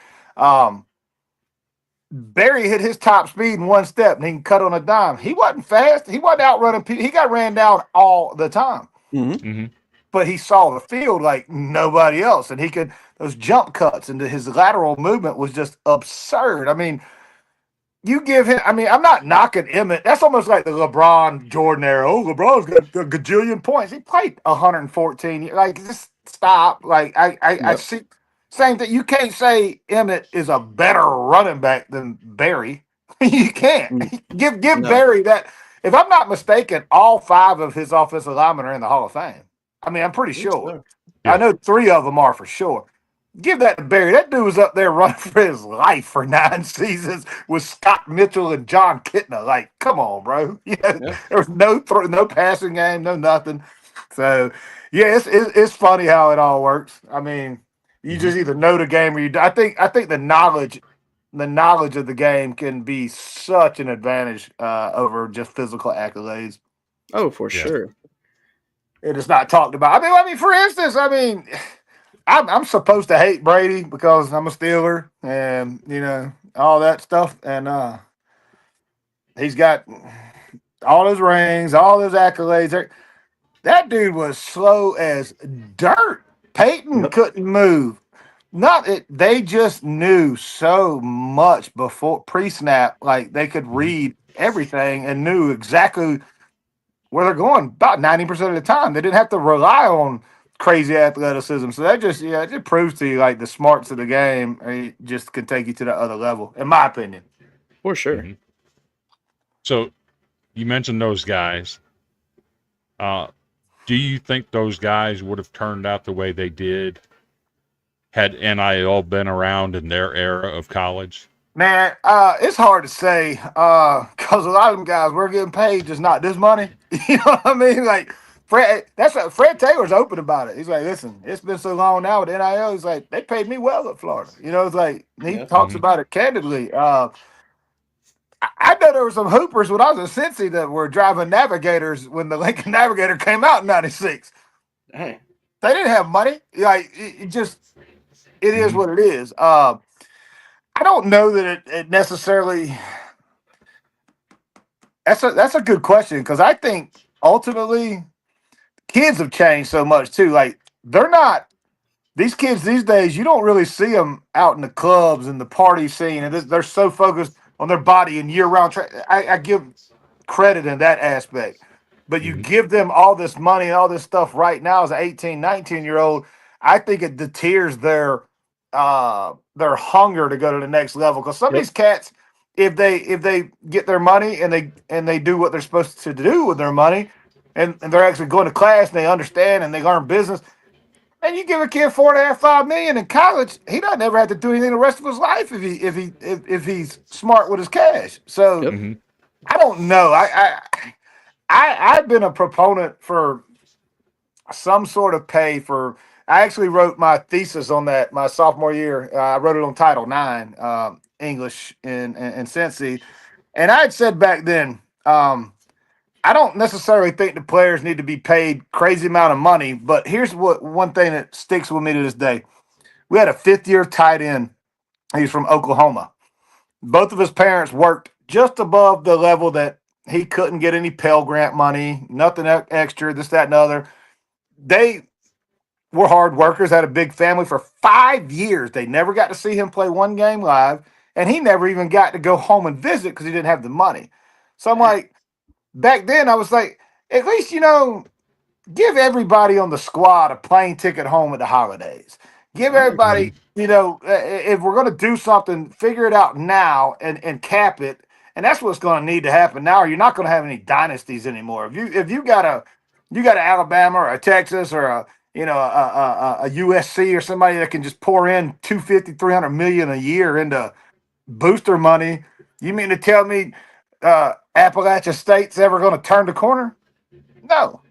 Barry hit his top speed in one step and he can cut on a dime. He wasn't fast. He wasn't outrunning people. He got ran down all the time. But he saw the field like nobody else. And those jump cuts into his lateral movement was just absurd. I mean, you give him, I mean, I'm not knocking Emmett. That's almost like the LeBron Jordan era. Oh, LeBron's got a gajillion points. He played 114. Like, just stop. Like, I see. Same thing. You can't say Emmett is a better running back than Barry. You can't. Give Barry that. If I'm not mistaken, all 5 of his offensive linemen are in the Hall of Fame. I mean, I'm pretty sure. I know 3 of them are for sure. Give that to Barry. That dude was up there running for his life for 9 seasons with Scott Mitchell and John Kitna. Like, come on, bro. There was no passing game, no nothing. So, yeah, it's funny how it all works. I mean, you just either know the game or you. I think the knowledge of the game can be such an advantage over just physical accolades. Oh, for sure. It is not talked about. I mean, for instance, I'm supposed to hate Brady because I'm a Steeler and all that stuff, and he's got all his rings, all his accolades. That dude was slow as dirt. Peyton couldn't move. They just knew so much before pre-snap, like they could read everything and knew exactly where they're going about 90% of the time. They didn't have to rely on crazy athleticism. So that it just proves to you like the smarts of the game just can take you to the other level, in my opinion. For sure. So you mentioned those guys. Do you think those guys would have turned out the way they did had NIL been around in their era of college? Man, it's hard to say because a lot of them guys we're getting paid just not this money. You know what I mean? Like Fred Taylor's open about it. He's like, listen, it's been so long now with NIL. He's like, they paid me well at Florida. You know, it's like he Yeah. talks about it candidly. I know there were some hoopers when I was in Cincy that were driving Navigators when the Lincoln Navigator came out in '96. Hey. They didn't have money. Like it just it is what it is. I don't know that it necessarily. That's a good question because I think ultimately kids have changed so much too. Like they're not these kids these days. You don't really see them out in the clubs and the party scene, and they're so focused on their body and year round. I give credit in that aspect, but you give them all this money and all this stuff right now as an 18, 19-year-old. I think it deters their hunger to go to the next level because some of Yep. these cats if they get their money and they do what they're supposed to do with their money and they're actually going to class and they understand and they learn business. And you give a kid 4.5, 5 million in college, he doesn't ever have to do anything the rest of his life if he's smart with his cash. So Yep. I don't know. I've been a proponent for some sort of pay for. I actually wrote my thesis on that my sophomore year. I wrote it on Title IX, English in Cincy, and I had said back then, I don't necessarily think the players need to be paid crazy amount of money. But here's what one thing that sticks with me to this day: we had a fifth-year tight end. He's from Oklahoma. Both of his parents worked just above the level that he couldn't get any Pell Grant money, nothing extra, this, that, and the other. They were hard workers, had a big family for 5 years. They never got to see him play one game live, and he never even got to go home and visit because he didn't have the money. So I'm like, back then I was like, at least, give everybody on the squad a plane ticket home at the holidays. Give everybody, if we're going to do something, figure it out now and cap it. And that's what's going to need to happen now. Or you're not going to have any dynasties anymore. If you got a Alabama or a Texas or a USC or somebody that can just pour in 250, 300 million a year into booster money. You mean to tell me Appalachia State's ever going to turn the corner? No,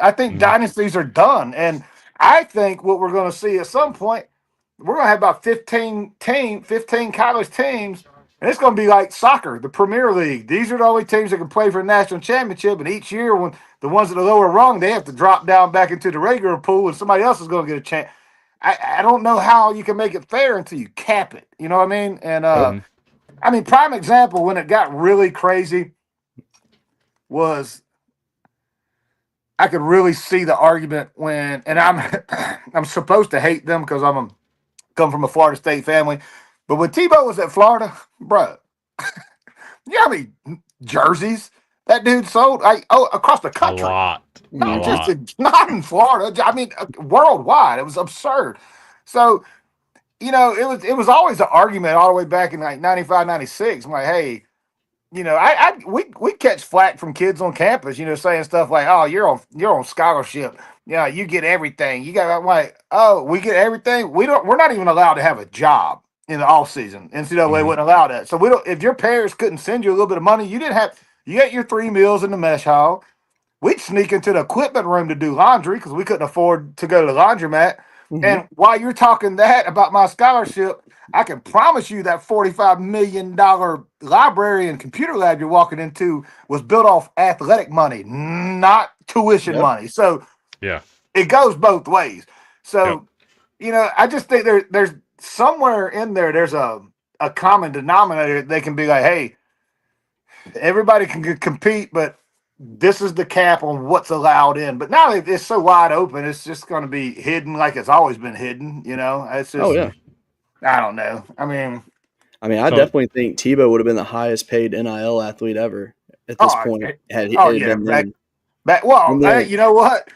I think dynasties are done, and I think what we're going to see at some point, we're going to have about 15 college teams, and it's going to be like soccer, the Premier League. These are the only teams that can play for a national championship, and each year, when the ones at the lower rung, they have to drop down back into the regular pool, and somebody else is going to get a chance. I don't know how you can make it fair until you cap it. You know what I mean? And prime example when it got really crazy was I could really see the argument when, and I'm supposed to hate them because come from a Florida State family, but when Tebow was at Florida, bro, you know how many jerseys that dude sold? Across the A country, lot. not A just lot. not in Florida. I mean, worldwide. It was absurd. So it was always an argument all the way back in like 95, 96. I'm like, hey, we catch flack from kids on campus, saying stuff like, "Oh, you're on scholarship. Yeah, you get everything. You got." I'm like, "Oh, we get everything. We're not even allowed to have a job in the off season. NCAA wouldn't allow that. So we don't. If your parents couldn't send you a little bit of money, you didn't have. You got your 3 meals in the mesh hall. We'd sneak into the equipment room to do laundry because we couldn't afford to go to the laundromat. Mm-hmm. And while you're talking that about my scholarship, I can promise you that $45 million library and computer lab you're walking into was built off athletic money, not tuition Yep. money. So Yeah. it goes both ways. Yep. So, I just think there's somewhere in there's a common denominator. They can be like, hey, everybody can compete, but this is the cap on what's allowed in. But now it's so wide open, it's just going to be hidden like it's always been hidden. It's Oh just, yeah. I don't know. I mean, I So definitely think Tebow would have been the highest paid NIL athlete ever at this oh, point had oh it yeah, been then. well, And hey, then you know what?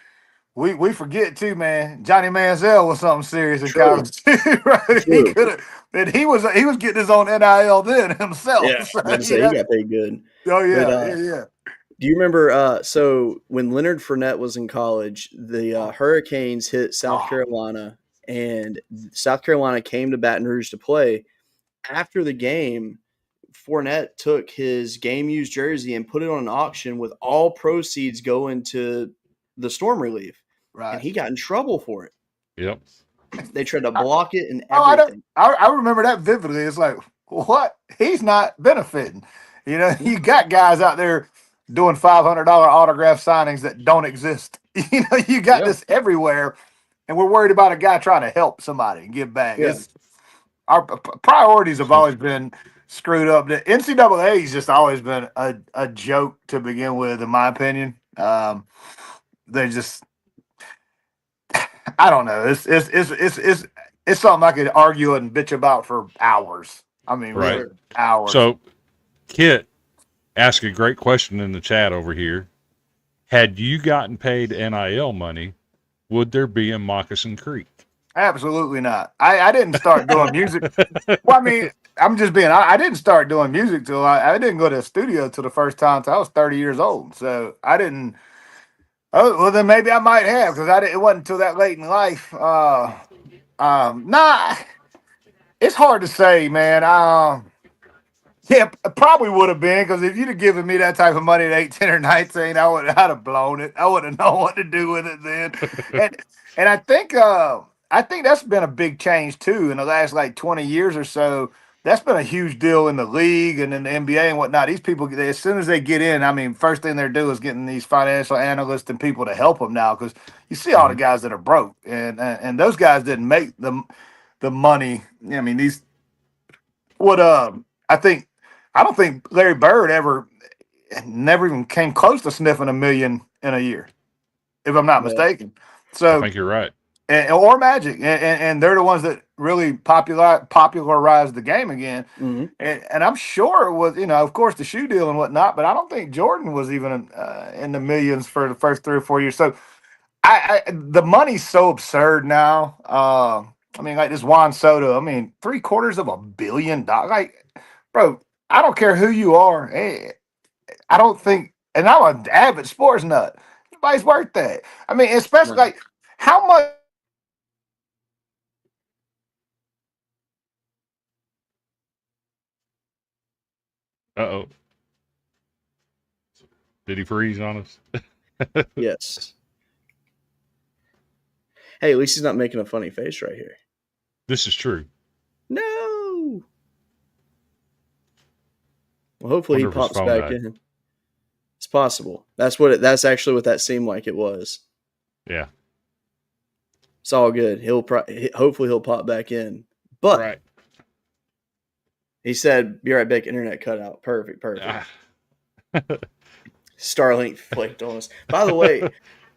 We forget too, man. Johnny Manziel was something serious in true, college too, right? He true. could have, and he was getting his own NIL then himself. Yeah, So, about to say he got paid good. oh But yeah, yeah. do you remember? So when Leonard Fournette was in college, the Hurricanes hit South Oh, Carolina, and South Carolina came to Baton Rouge to play. after the game, Fournette took his game used jersey and put it on an auction with all proceeds going to the storm relief. Right. And he got in trouble for it. Yep. They tried to block it and Oh, everything. I remember that vividly. It's like, what? He's not benefiting. You know, you got guys out there doing $500 autograph signings that don't exist. You know, you got this everywhere, and we're worried about a guy trying to help somebody and give back. Yeah. Our priorities have always been screwed up. The NCAA has just always been a joke to begin with, in my opinion. They just, I don't know. It's something I could argue and bitch about for hours. I mean, Right. really, hours. So, Kit asked a great question in the chat over here. Had you gotten paid NIL money, would there be a Mocassin Creek? Absolutely not. I didn't start doing music. Well, I mean, I'm just being. I didn't start doing music till I didn't go to the studio till the first time till I was 30 years old. So I didn't. Oh well, then maybe I might have because it wasn't until that late in life. Nah, it's hard to say, man. Yeah, it probably would have been because if you'd have given me that type of money at 18 or 19, I'd have blown it. I wouldn't have known what to do with it then. and I think that's been a big change too in the last like 20 years or so. That's been a huge deal in the league and in the NBA and whatnot. These people, as soon as they get in, I mean, first thing they're doing is getting these financial analysts and people to help them now because you see all the guys that are broke and those guys didn't make the money. I mean, these what I don't think Larry Bird never even came close to sniffing $1 million in a year, if I'm not mistaken. So I think you're right. Or Magic, and they're the ones that really popularized the game again. Mm-hmm. And I'm sure it was, of course, the shoe deal and whatnot, but I don't think Jordan was even in the millions for the first 3 or 4 years. So the money's so absurd now. I mean, like this Juan Soto, I mean, $750 million. Like, bro, I don't care who you are. Hey, I don't think, and I'm an avid sports nut. Nobody's worth that. I mean, especially like how much. Uh-oh. Did he freeze on us? Yes. Hey, at least he's not making a funny face right here. This is true. No. Well, hopefully he pops back in. It's possible. That's actually what that seemed like it was. Yeah. It's all good. Hopefully he'll pop back in. But right. He said, "Be right back." Internet cut out. Perfect. Starlink flaked on us. By the way,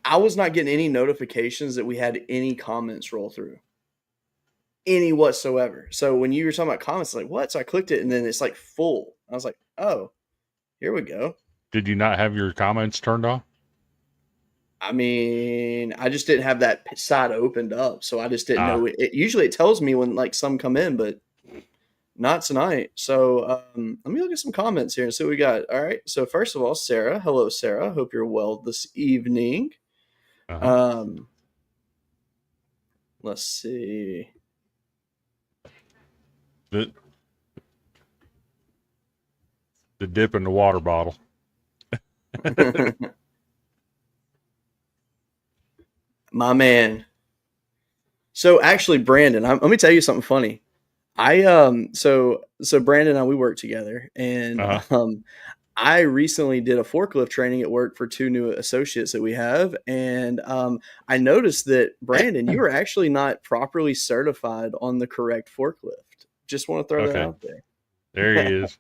I was not getting any notifications that we had any comments roll through. Any whatsoever. So when you were talking about comments, like, what? So I clicked it, and then it's like full. I was like, oh, here we go. Did you not have your comments turned on? I mean, I just didn't have that side opened up, so I just didn't know. Usually it tells me when like some come in, but not tonight. So let me look at some comments here and see what we got. All right. So first of all, Sarah. Hello, Sarah. Hope you're well this evening. Let's see. The dip in the water bottle. My man. So actually, Brandon, let me tell you something funny. So Brandon and I, we work together, and I recently did a forklift training at work for 2 new associates that we have, and I noticed that Brandon, you were actually not properly certified on the correct forklift. Just want to throw that out there. There he is.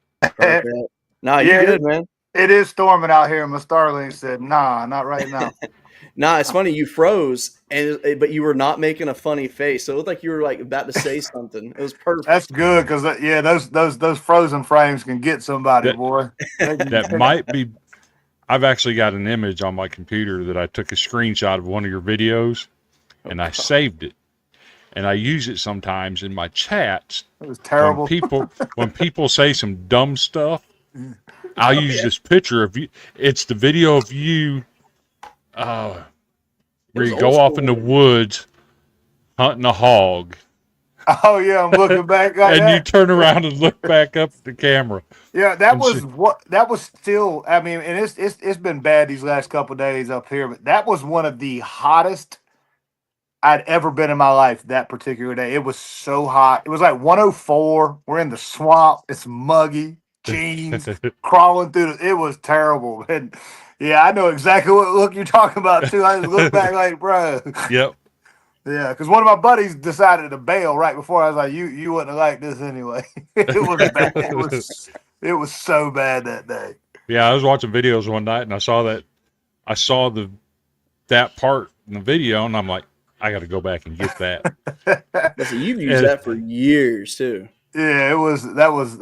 No, you're good, man. It is storming out here, and my Starlink said, "Nah, not right now." Nah, it's funny. You froze, but you were not making a funny face. So it looked like you were like about to say something. It was perfect. That's good because those frozen frames can get somebody, boy. That might be. I've actually got an image on my computer that I took a screenshot of one of your videos, and I saved it, and I use it sometimes in my chats. It was terrible. When people say some dumb stuff, I'll use this picture of you. It's the video of you. Where you go off in the woods hunting a hog. Oh yeah, I'm looking back like And you that. turn around and look back up at the camera. Yeah, And she, that was still. I mean, and it's been bad these last couple of days up here, but that was one of the hottest I'd ever been in my life that particular day. It was so hot. It was like 104. We're in the swamp. It's muggy. Jeans crawling through. It was terrible. And yeah, I know exactly what look you're talking about too. I just look back like, bro. yep. Yeah, because one of my buddies decided to bail right before. I was like, you wouldn't have liked this anyway. It was bad. It was so bad that day. Yeah, I was watching videos one night and I saw that part in the video and I'm like, I got to go back and get that. So you've used that for years too. Yeah, that was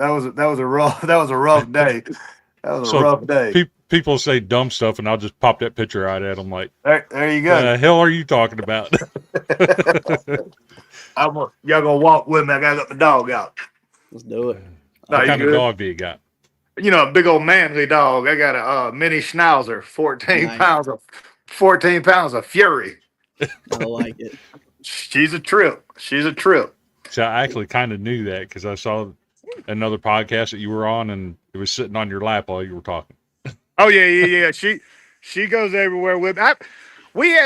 a rough day. That was a rough day. People say dumb stuff and I'll just pop that picture out at them like, There you go. the hell are you talking about? Y'all gonna walk with me. I gotta let the dog out. Let's do it. What kind of dog do you got? You know, a big old manly dog. I got a mini schnauzer, 14 pounds of fury. I like it. She's a trip. So I actually kind of knew that because I saw another podcast that you were on and it was sitting on your lap while you were talking. Oh yeah. She goes everywhere with me.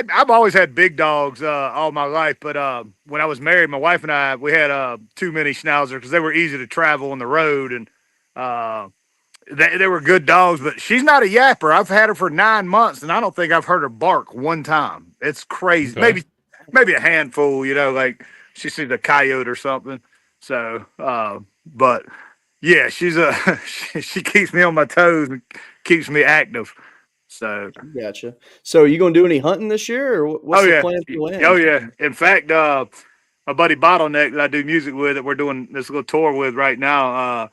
I've always had big dogs all my life, but when I was married, my wife and I we had too many schnauzers because they were easy to travel on the road and they were good dogs. But she's not a yapper. I've had her for 9 months and I don't think I've heard her bark one time. It's crazy. Okay. Maybe a handful. You know, like she sees a coyote or something. So, but yeah, she keeps me on my toes and keeps me active. So, Gotcha. So are you gonna do any hunting this year, or what's the plan for the land? Oh yeah. In fact, my buddy Bottleneck that I do music with, that we're doing this little tour with right now, at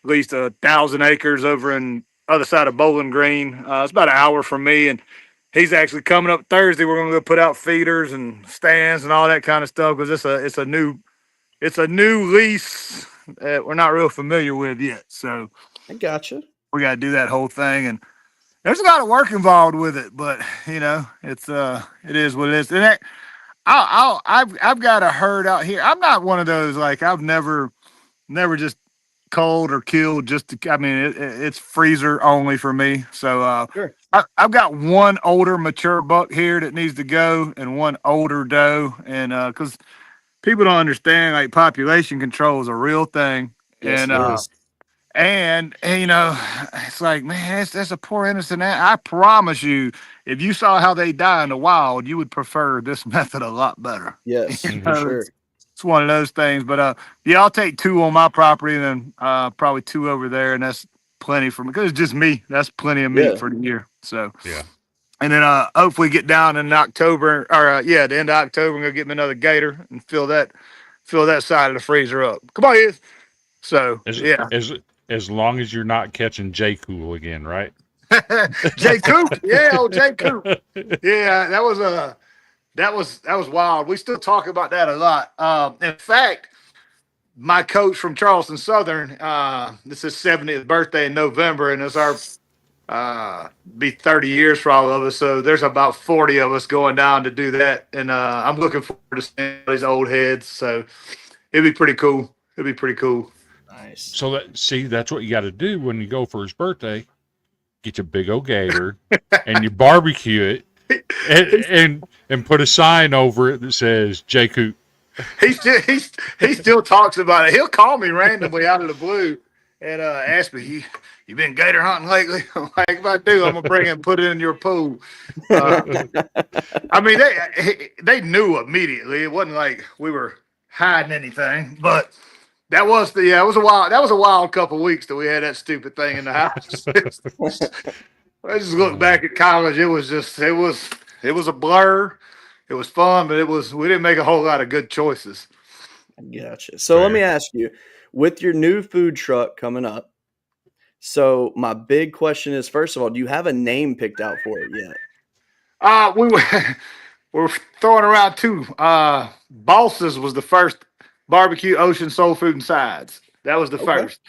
least 1,000 acres over in other side of Bowling Green. It's about an hour from me, and he's actually coming up Thursday. We're gonna go put out feeders and stands and all that kind of stuff because it's a new lease that we're not real familiar with yet. So I gotcha. we got to do that whole thing, and there's a lot of work involved with it. But you know, it is what it is. And I've got a herd out here. I'm not one of those like I've never just culled or killed just to. I mean, it's freezer only for me. So Sure. I've got one older mature buck here that needs to go, and one older doe, and because people don't understand like population control is a real thing. Yes, And it is. and you know, it's like, man, that's a poor innocent I promise you, if you saw how they die in the wild, you would prefer this method a lot better. Yes, You for know, sure. it's one of those things. But yeah, I'll take 2 on my property and then probably 2 over there, and that's plenty for me because it's just me. That's plenty of meat Yeah. for the year. So Yeah. and then hopefully get down in October or the end of October and go get me another gator and fill that side of the freezer up. Come on, Iz. So yeah. As long as you're not catching McCool again, right? Jay Coop. Yeah, old Jay Coop. Yeah, that was wild. We still talk about that a lot. In fact, my coach from Charleston Southern, this is his 70th birthday in November, and it's our be 30 years for all of us. So there's about 40 of us going down to do that. And I'm looking forward to seeing these old heads. So it'd be pretty cool. Nice. So that's what you got to do when you go for his birthday. Get your big old gator and you barbecue it and put a sign over it that says J. Coop. He still talks about it. He'll call me randomly out of the blue and ask me, you been gator hunting lately? I'm like, if I do, I'm gonna bring it and put it in your pool. I mean, they knew immediately. It wasn't like we were hiding anything, but that was a wild couple of weeks that we had that stupid thing in the house. I just look back at college. It was a blur. It was fun, but we didn't make a whole lot of good choices. Gotcha. So let me ask you, with your new food truck coming up, so my big question is, first of all, do you have a name picked out for it yet? We're throwing around 2. Bosses was the first barbecue, ocean, soul food, and sides. That was the first.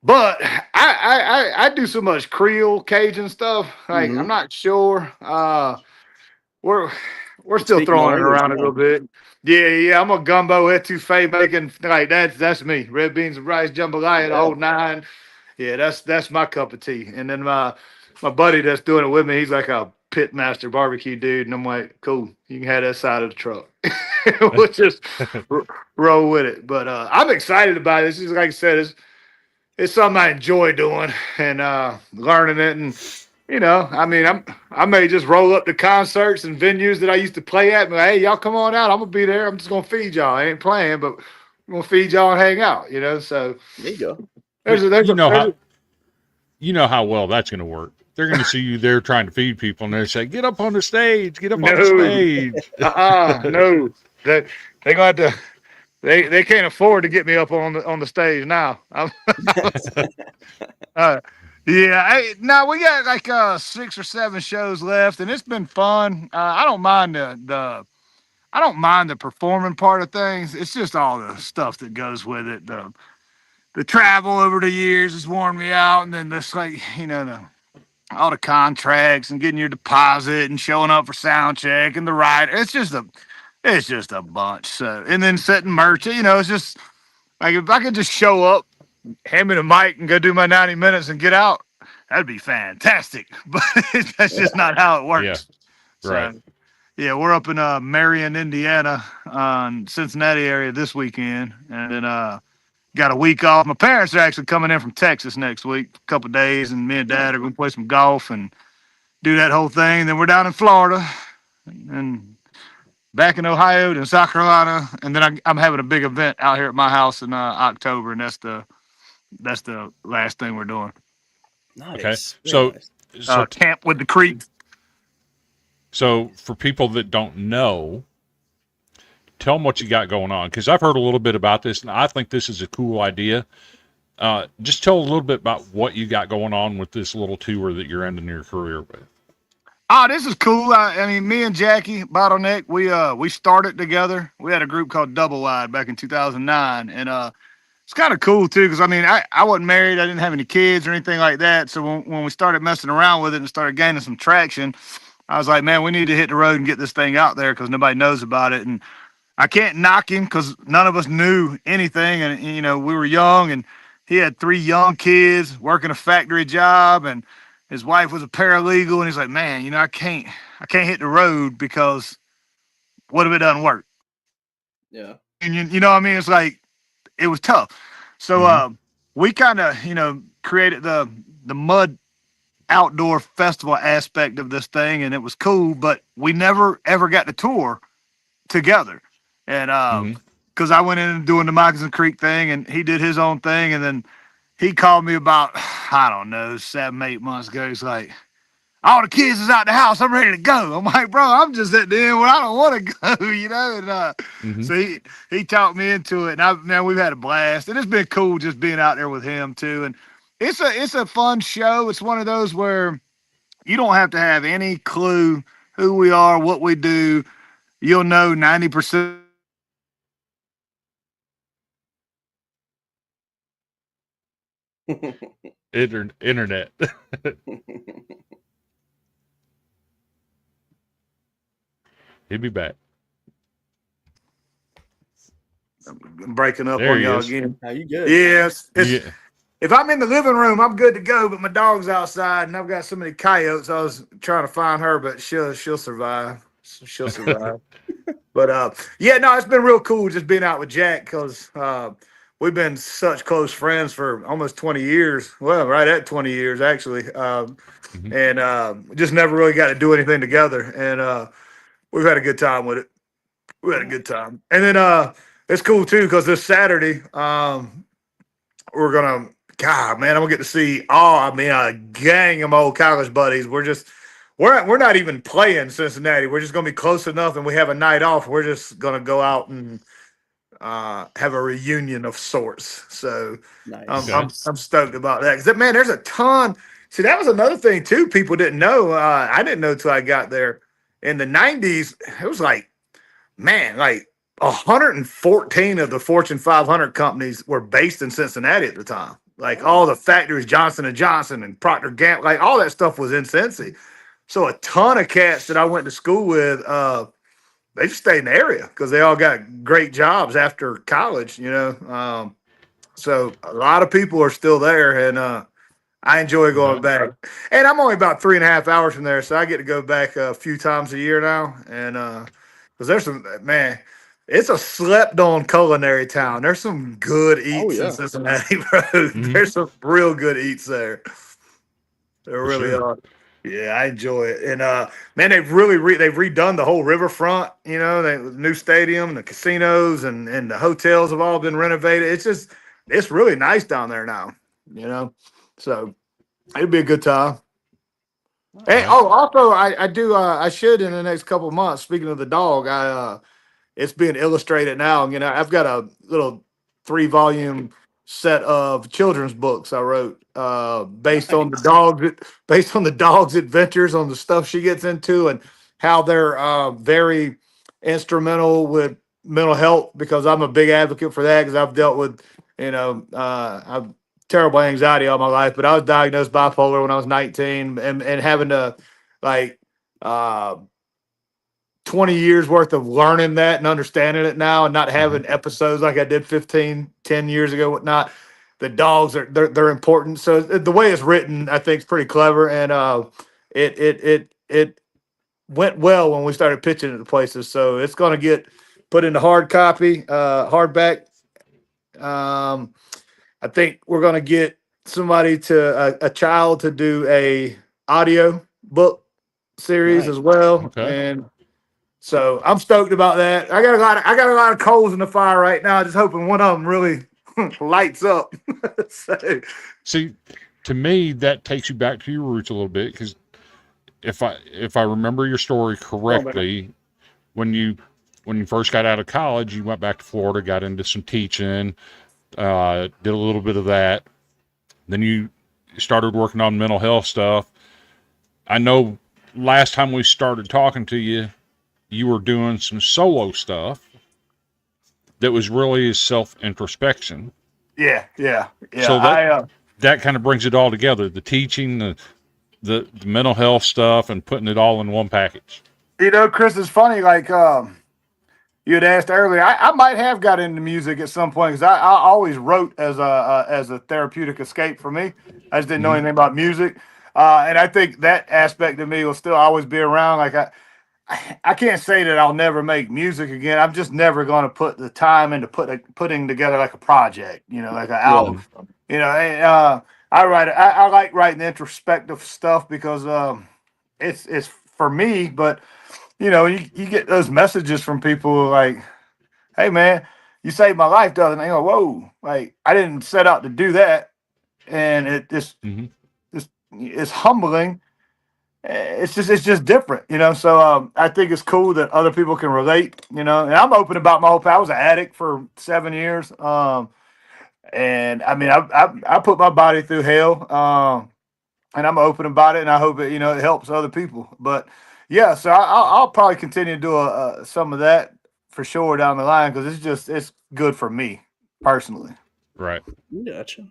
But I do so much Creole, Cajun stuff. Like I'm not sure. We're You still speak my throwing it language around a little now. bit. Yeah. I'm a gumbo etouffee making like that's me. Red beans and rice, jambalaya, the Yeah. whole nine. Yeah, that's my cup of tea. And then my buddy that's doing it with me, he's like a pit master barbecue dude, and I'm like, cool, you can have that side of the truck. We'll just roll with it. But I'm excited about it. This is like I said, it's something I enjoy doing and learning it. And I mean, I may just roll up to concerts and venues that I used to play at. And be like, hey, y'all come on out. I'm gonna be there. I'm just gonna feed y'all. I ain't playing, but I'm gonna feed y'all and hang out. So There you go. there's But a there's a there's a you know how well that's going to work. They're going to see you there trying to feed people, and they say, "Get up on the stage, get up on the no, stage." no. They gonna have to. They can't afford to get me up on the stage now. Uh, yeah, no, we got like 6 or 7 shows left, and it's been fun. I don't mind I don't mind the performing part of things. It's just all the stuff that goes with it. The travel over the years has worn me out, and then this like all the contracts and getting your deposit and showing up for sound check and the ride. It's just a bunch. So and then setting merch. It's just like if I could just show up, hand me the mic, and go do my 90 minutes and get out, that'd be fantastic. But that's just not how it Yeah, works. right. So yeah, we're up in Marion, Indiana, Cincinnati area this weekend, and then got a week off. My parents are actually coming in from Texas next week, a couple of days, and me and Dad are going to play some golf and do that whole thing. Then we're down in Florida and back in Ohio and South Carolina, and then I'm having a big event out here at my house in October, and that's the last thing we're doing. Okay. Nice. Very So, nice. so, Camp with the Creek. so for people that don't know, tell them what you got going on, because I've heard a little bit about this, and I think this is a cool idea. Just tell a little bit about what you got going on with this little tour that you're ending your career with. Oh, this is cool. I mean, me and Jackie Bottleneck, we started together. We had a group called Double Wide back in 2009, and it's kind of cool too because I mean, I wasn't married, I didn't have any kids or anything like that. So when we started messing around with it and started gaining some traction, I was like, man, we need to hit the road and get this thing out there because nobody knows about it. And I can't knock him because none of us knew anything, and we were young, and he had 3 young kids working a factory job, and his wife was a paralegal, and he's like, man, I can't hit the road because what if it doesn't work? Yeah. And you know what I mean? It's like it was tough. So Mm-hmm. we kind of created the mud outdoor festival aspect of this thing, and it was cool, but we never ever got to tour together. And Mm-hmm. because I went in and doing the Mocassin Creek thing, and he did his own thing, and then he called me about I don't know 7, 8 months ago. He's like, all the kids is out the house. I'm ready to go. I'm like, bro, I'm just at the end where I don't want to go, And Mm-hmm. so he talked me into it, and man, we've had a blast, and it's been cool just being out there with him too. And it's a fun show. It's one of those where you don't have to have any clue who we are, what we do. You'll know 90%. Internet. He'll be back. I'm breaking up There on he y'all is. again. Now you good. Yes, Yeah. if I'm in the living room, I'm good to go. But my dog's outside, and I've got so many coyotes. I was trying to find her, but she'll survive. She'll survive. But yeah, no, it's been real cool just being out with Jack because we've been such close friends for almost 20 years. Well, right at 20 years actually, Mm-hmm. and just never really got to do anything together. And we've had a good time with it. We had a good time, and then it's cool too because this Saturday, we're gonna. God, man, I'm gonna get to see a gang of my old college buddies. We're not even playing Cincinnati. We're just gonna be close enough, and we have a night off. We're just gonna go out and have a reunion of sorts. So Nice. I'm stoked about that because man, there's a ton. See, that was another thing too. People didn't know. I didn't know till I got there. In the '90s, it was like 114 of the Fortune 500 companies were based in Cincinnati at the time. Like all the factories, Johnson & Johnson and Procter Gamble, like all that stuff was in Cincy. So a ton of cats that I went to school with they just stay in the area because they all got great jobs after college, so a lot of people are still there, and I enjoy going back. And I'm only about 3.5 hours from there, so I get to go back a few times a year now. And because there's some man, it's a slept-on culinary town. There's some good eats in Cincinnati, bro. There's some real good eats there. There really are. Yeah, I enjoy it. And man, they've really they've redone the whole riverfront. The new stadium, the casinos, and the hotels have all been renovated. It's really nice down there now. So it'd be a good time. And also I should in the next couple of months. Speaking of the dog, it's being illustrated now. I've got a little 3-volume set of children's books I wrote based on the dog's adventures, on the stuff she gets into, and how they're very instrumental with mental health, because I'm a big advocate for that, because I've dealt with I've terrible anxiety all my life, but I was diagnosed bipolar when I was 19, and having to 20 years worth of learning that and understanding it now, and not having episodes like I did 10 years ago, whatnot. The dogs they're important. So the way it's written, I think, is pretty clever, and it went well when we started pitching it to places. So it's going to get put into hard copy, hardback. I think we're going to get somebody a child to do a audio book series as well. Okay. And so I'm stoked about that. I got a lot of coals in the fire right now. Just hoping one of them really lights up. See, to me, that takes you back to your roots a little bit, because if I remember your story correctly, when you first got out of college, you went back to Florida, got into some teaching, did a little bit of that. Then you started working on mental health stuff. I know last time we started talking to you, you were doing some solo stuff that was really self-introspection. Yeah. So that kind of brings it all together: the teaching, the mental health stuff, and putting it all in one package. Chris, it's funny. You had asked earlier, I might have got into music at some point, because I always wrote as a therapeutic escape for me. I just didn't know anything about music, and I think that aspect of me will still always be around. I can't say that I'll never make music again. I'm just never going to put the time into putting together like a project, like an album. I like writing introspective stuff, because it's for me. But you get those messages from people like, "Hey man, you saved my life the other night." Whoa, I didn't set out to do that, and it just it's humbling. It's just different, So I think it's cool that other people can relate, And I'm open about my whole past. I was an addict for 7 years, and I mean, I put my body through hell, and I'm open about it, and I hope it helps other people. But yeah, so I'll probably continue to do some of that for sure down the line, because it's good for me personally. Right. Gotcha.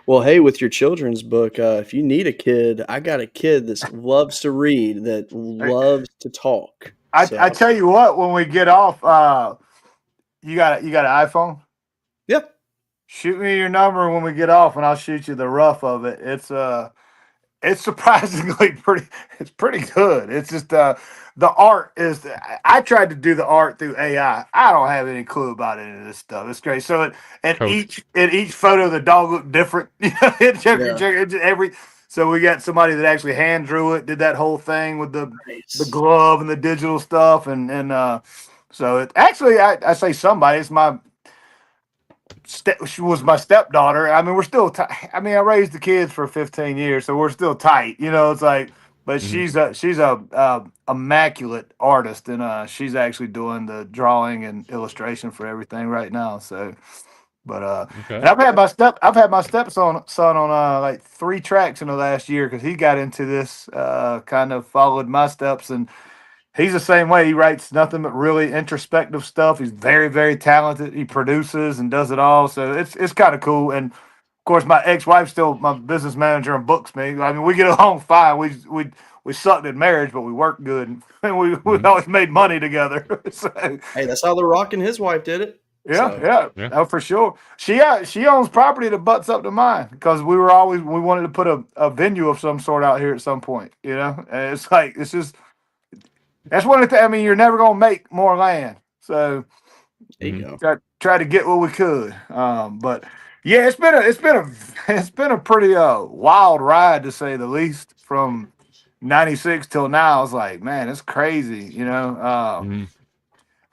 Well, hey, with your children's book, if you need a kid, I got a kid that loves to read, that loves to talk. I tell you what, when we get off, you got an iPhone? Yep. Shoot me your number when we get off, and I'll shoot you the rough of it. It's surprisingly pretty good. It's just the art is. I tried to do the art through AI. I don't have any clue about any of this stuff. It's great. So each photo, the dog looked different. So we got somebody that actually hand drew it, did that whole thing with the glove and the digital stuff, and so it actually I say somebody. It's she was my stepdaughter. I mean, we're still. I raised the kids for 15 years, so we're still tight. It's like. But she's a immaculate artist, and she's actually doing the drawing and illustration for everything right now. So, but and I've had my stepson on like 3 tracks in the last year, because he got into this, kind of followed my steps, and he's the same way. He writes nothing but really introspective stuff. He's very, very talented. He produces and does it all. So it's kind of cool. And of course, my ex-wife's still my business manager and books me. I mean, we get along fine. We we sucked at marriage, but we worked good, and we Mhm. always made money together. So, Hey, that's how The Rock and his wife did it. yeah, So, yeah, Yeah. oh, for sure. She owns property that butts up to mine because we wanted to put a venue of some sort out here at some point, you know. And it's like it's just that's one of the. I mean, you're never gonna make more land, so there you Mhm. go. try to get what we could. But yeah, it's been a pretty wild ride to say the least. From '96 till now, it's like, man, it's crazy, you know. Mhm.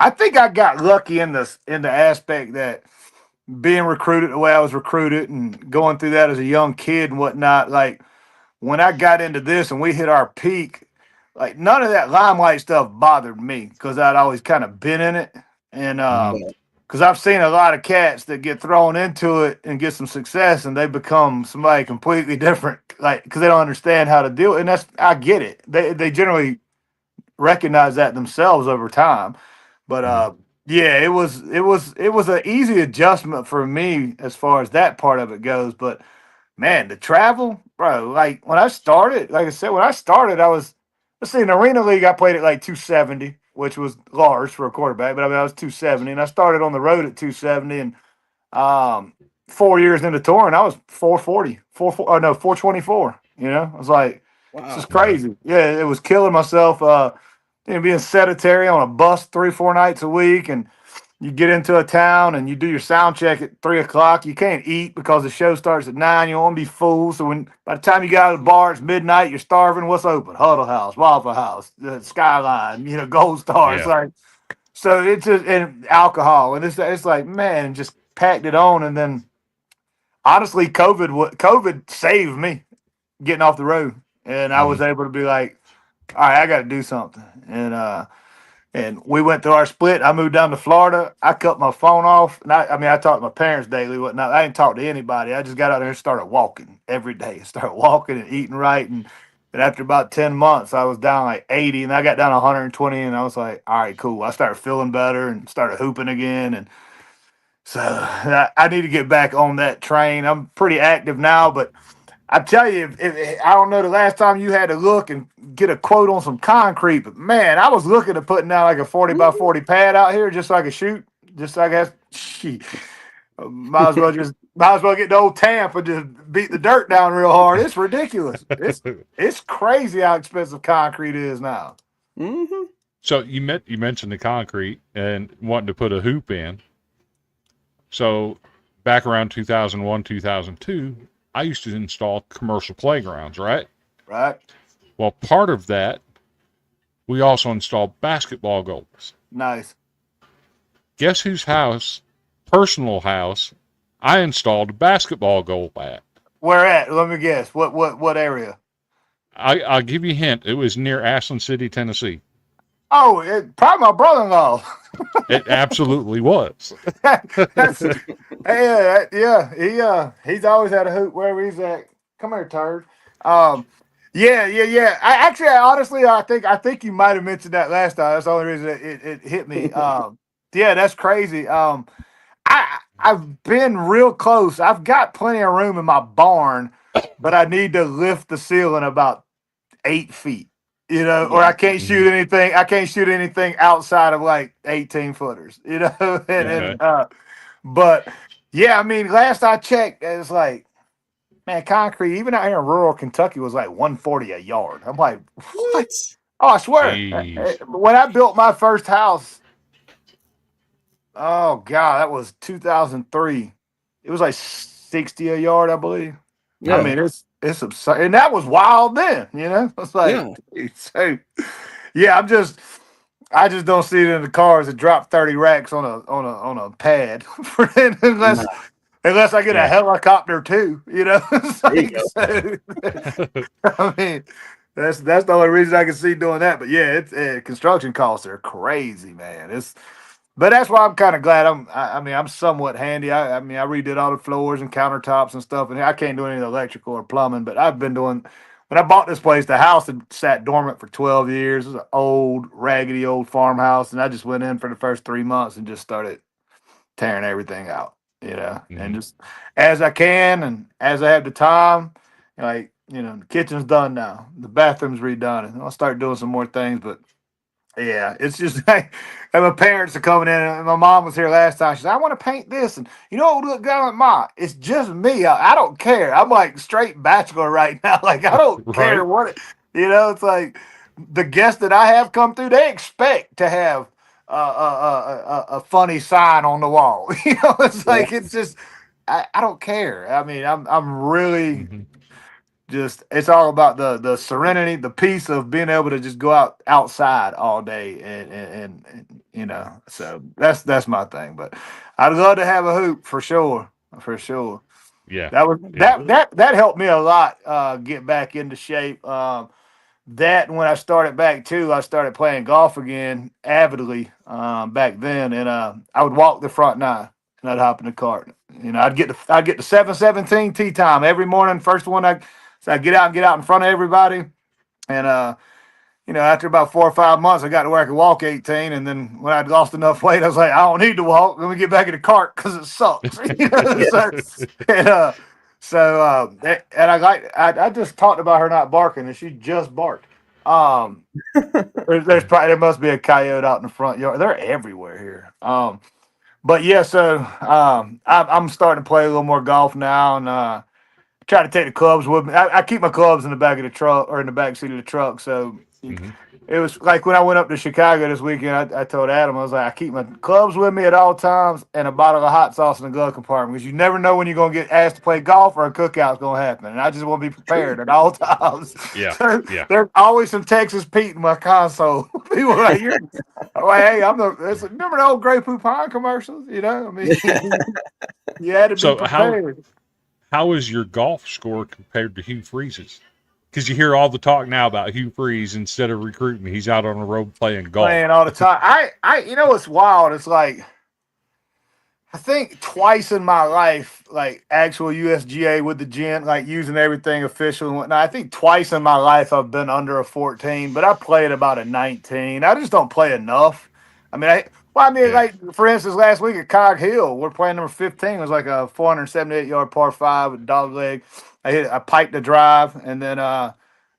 I think I got lucky in the aspect that being recruited the way I was recruited and going through that as a young kid and whatnot. Like when I got into this and we hit our peak, like none of that limelight stuff bothered me because I'd always kind of been in it. And Mhm. because I've seen a lot of cats that get thrown into it and get some success and they become somebody completely different, like because they don't understand how to do it. And that's I get it. They generally recognize that themselves over time. But Mhm. yeah, it was an easy adjustment for me as far as that part of it goes. But man, the travel, bro, like when I started, like I said, when I started, I was let's see, in the Arena League, I played at like 270, which was large for a quarterback, but I mean I was 270, and I started on the road at 270, and um 4 years into touring, I was 440, 424. You know, I was like, this is Wow. Okay. crazy. Yeah, it was killing myself. Being sedentary on a bus 3 4 nights a week, and you get into a town and you do your sound check at 3 o'clock. You can't eat because the show starts at 9. You don't want to be full. So when by the time you get out of the bar, it's midnight. You're starving. What's open? Huddle House, Waffle House, the Skyline. You know, Gold Star. It's Yeah. like so. It's just and alcohol, and it's like man, just packed it on. And then honestly, COVID saved me getting off the road, and I was Mhm. able to be like, all right, I got to do something, and we went through our split. I moved down to Florida. I cut my phone off. And I mean, I talked to my parents daily, whatnot. I didn't talk to anybody. I just got out there and started walking every day. Started walking and eating right. And after about 10 months, I was down like 80 and I got down to 120. And I was like, all right, cool. I started feeling better and started hooping again. And so I need to get back on that train. I'm pretty active now, but I tell you, if I don't know the last time you had to look and get a quote on some concrete, but man, I was looking at putting down like a 40 by 40 pad out here just so I could shoot, just so I guess. Might as well get the old Tamp and just beat the dirt down real hard. It's ridiculous. It's crazy how expensive concrete is now. Mm-hmm. So you mentioned the concrete and wanting to put a hoop in. So back around 2001, 2002, I used to install commercial playgrounds, right? Right? Well, part of that, we also installed basketball goals. Nice. Guess whose personal house, I installed a basketball goal at? Where at? Let me guess. What area? I'll give you a hint. It was near Ashland City, Tennessee. Oh, probably my brother-in-law. It absolutely was. That's he's always had a hoop wherever he's at. Come here, turd. Yeah. Honestly, I think you might have mentioned that last time. That's the only reason it hit me. Yeah, that's crazy. I've been real close. I've got plenty of room in my barn, but I need to lift the ceiling about 8 feet. You know, or Yeah. I can't shoot anything. I can't shoot anything outside of like 18 footers. You know, and, Okay. but yeah, I mean, last I checked, it's like man, concrete even out here in rural Kentucky was like 140 a yard. I'm like, what? What? Oh, I swear. Jeez. When I built my first house, oh god, that was 2003. It was like 60 a yard, I believe. I Yeah. mean, it's absurd, and that was wild then. You know, it's like, Yeah. so yeah, I just don't see it in the cars that drop 30 racks on a pad Nah, unless I get a Yeah. helicopter too. You know, it's there you like, go. so, I mean, that's the only reason I can see doing that. But yeah, it's construction costs are crazy, man. But that's why I'm kind of glad I mean, I'm somewhat handy. I mean, I redid all the floors and countertops and stuff, and I can't do any of the electrical or plumbing. But I've been doing. When I bought this place, the house had sat dormant for 12 years. It was an old, raggedy old farmhouse, and I just went in for the first 3 months and just started tearing everything out, you know, and Mhm. just as I can and as I have the time, like the kitchen's done now. The bathroom's redone, and I'll start doing some more things. But yeah, it's just like, and my parents are coming in, and my mom was here last time. She said, "I want to paint this," and what would look good on Ma? It's just me. I don't care. I'm like straight bachelor right now. Like I don't care Right. what it's like. The guests that I have come through, they expect to have a funny sign on the wall. It's Yeah. like it's just I don't care. I mean, I'm really Hmm. just it's all about the serenity, the peace of being able to just go outside all day and so that's my thing. But I'd love to have a hoop for sure. For sure. Yeah. That was Yeah. that helped me a lot get back into shape. That when I started back too, I started playing golf again avidly back then, and I would walk the front nine and I'd hop in the cart. I'd get the 7:17 tee time every morning. First one I'd get out in front of everybody, and after about 4 or 5 months, I got to where I could walk 18, and then when I'd lost enough weight, I was like, I don't need to walk. Let me get back in the cart because it sucks. So, and, and I just talked about her not barking, and she just barked. There must be a coyote out in the front yard. They're everywhere here. But yeah, so I'm starting to play a little more golf now, and try to take the clubs with me. I keep my clubs in the back of the truck or in the back seat of the truck. So Hmm. it was like when I went up to Chicago this weekend, I told Adam, I was like, I keep my clubs with me at all times and a bottle of hot sauce in the glove compartment because you never know when you're going to get asked to play golf or a cookout's going to happen. And I just want to be prepared at all times. Yeah. So Yeah. there's always some Texas Pete in my console. People are like, hey, remember the old Grey Poupon commercials? I mean, you had to be So prepared. how is your golf score compared to Hugh Freeze's? Because you hear all the talk now about Hugh Freeze instead of recruiting, he's out on the road playing golf. Playing all the time. It's wild. It's like I think twice in my life, like actual USGA with the gent, like using everything official and whatnot. I think twice in my life I've been under a 14, but I play at about a 19. I just don't play enough. I mean, Yeah. like for instance, last week at Cog Hill, we're playing number 15. It was like a 478-yard par five with dog leg. I piped the drive, and then I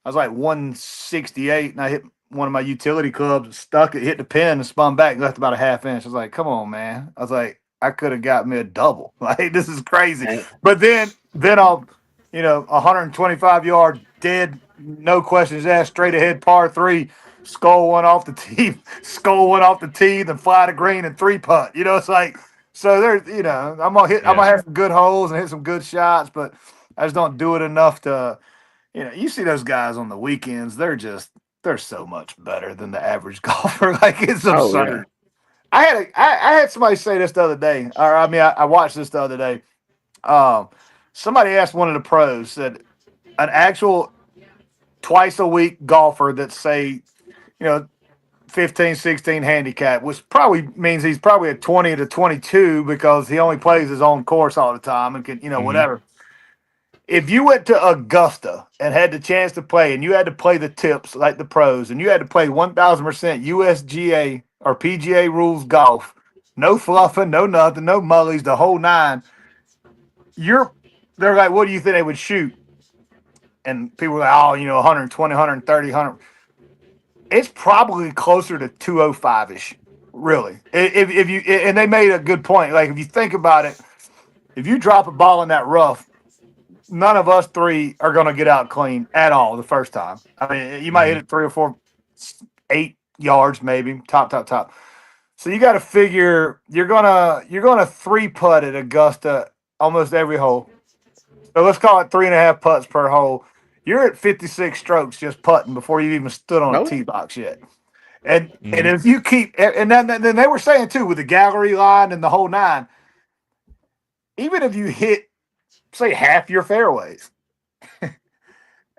was like 168, and I hit one of my utility clubs, stuck it, hit the pin, and spun back, left about a half inch. I was like, come on, man. I was like, I could have got me a double. Like, this is crazy. But then I'll, 125-yard dead, no questions asked, straight ahead par three, skull one off the tee, then fly to green and three putt. It's like so there's I'm gonna Yeah. have some good holes and hit some good shots, but I just don't do it enough to you see those guys on the weekends, they're so much better than the average golfer. Like it's Oh yeah. absurd. I had somebody say this the other day, or I mean, I watched this the other day. Um, Somebody asked one of the pros, said an actual twice a week golfer that say, 15, 16 handicap, which probably means he's probably a 20 to 22 because he only plays his own course all the time and can, Hmm. whatever. If you went to Augusta and had the chance to play and you had to play the tips like the pros and you had to play 1000% USGA or PGA rules golf, no fluffing, no nothing, no mullies, the whole nine, they're like, what do you think they would shoot? And people are like, 120, 130, 100. It's probably closer to 205 ish, really. If you, and they made a good point. Like, if you think about it, if you drop a ball in that rough, none of us three are going to get out clean at all the first time. I mean, you might hit Hmm. it 3 or 4, 8 yards, maybe top. So you got to figure you're gonna three putt at Augusta almost every hole. So let's call it 3.5 putts per hole. You're at 56 strokes just putting before you even stood on a Oh tee box yet. And Hmm. if you keep and then they were saying too with the gallery line and the whole nine, even if you hit say half your fairways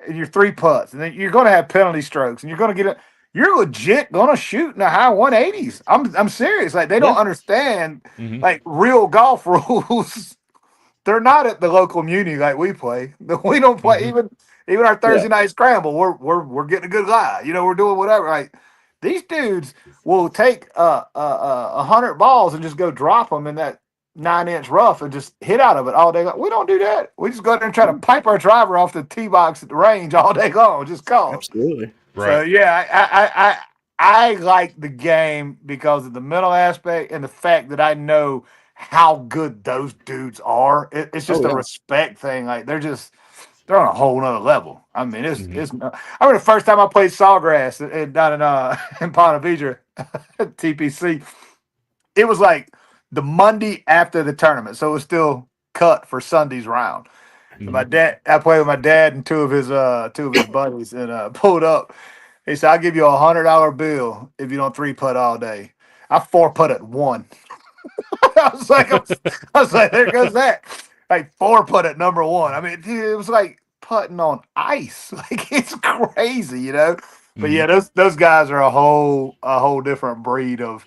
and your three putts, and then you're going to have penalty strokes, and you're going to get it. You're legit going to shoot in the high 180s. I'm serious. Like they don't yeah. understand Hmm. like real golf rules. They're not at the local muni like we play. We don't play Hmm. even our Yeah. Thursday night scramble. We're getting a good lie. We're doing whatever. Like these dudes will take 100 balls and just go drop them in that 9-inch rough and just hit out of it all day long. We don't do that. We just go out there and try to pipe our driver off the tee box at the range all day long. Just call. Absolutely. So Right. yeah, I like the game because of the mental aspect and the fact that I know how good those dudes are. It's just Oh, a yeah. respect thing. Like they're on a whole nother level. I mean, it's Mhm. it's. I remember the first time I played Sawgrass down in Ponte Vedra, TPC. It was like the Monday after the tournament, so it was still cut for Sunday's round. So my Mhm. dad, I played with my dad and two of his buddies, and pulled up. He said, "I'll give you $100 bill if you don't 3-putt all day." I 4-putted one. I was like, there goes that. Like 4-putt at number one. I mean, dude, it was like putting on ice. Like it's crazy, you know. But Mhm. yeah, those guys are a whole different breed of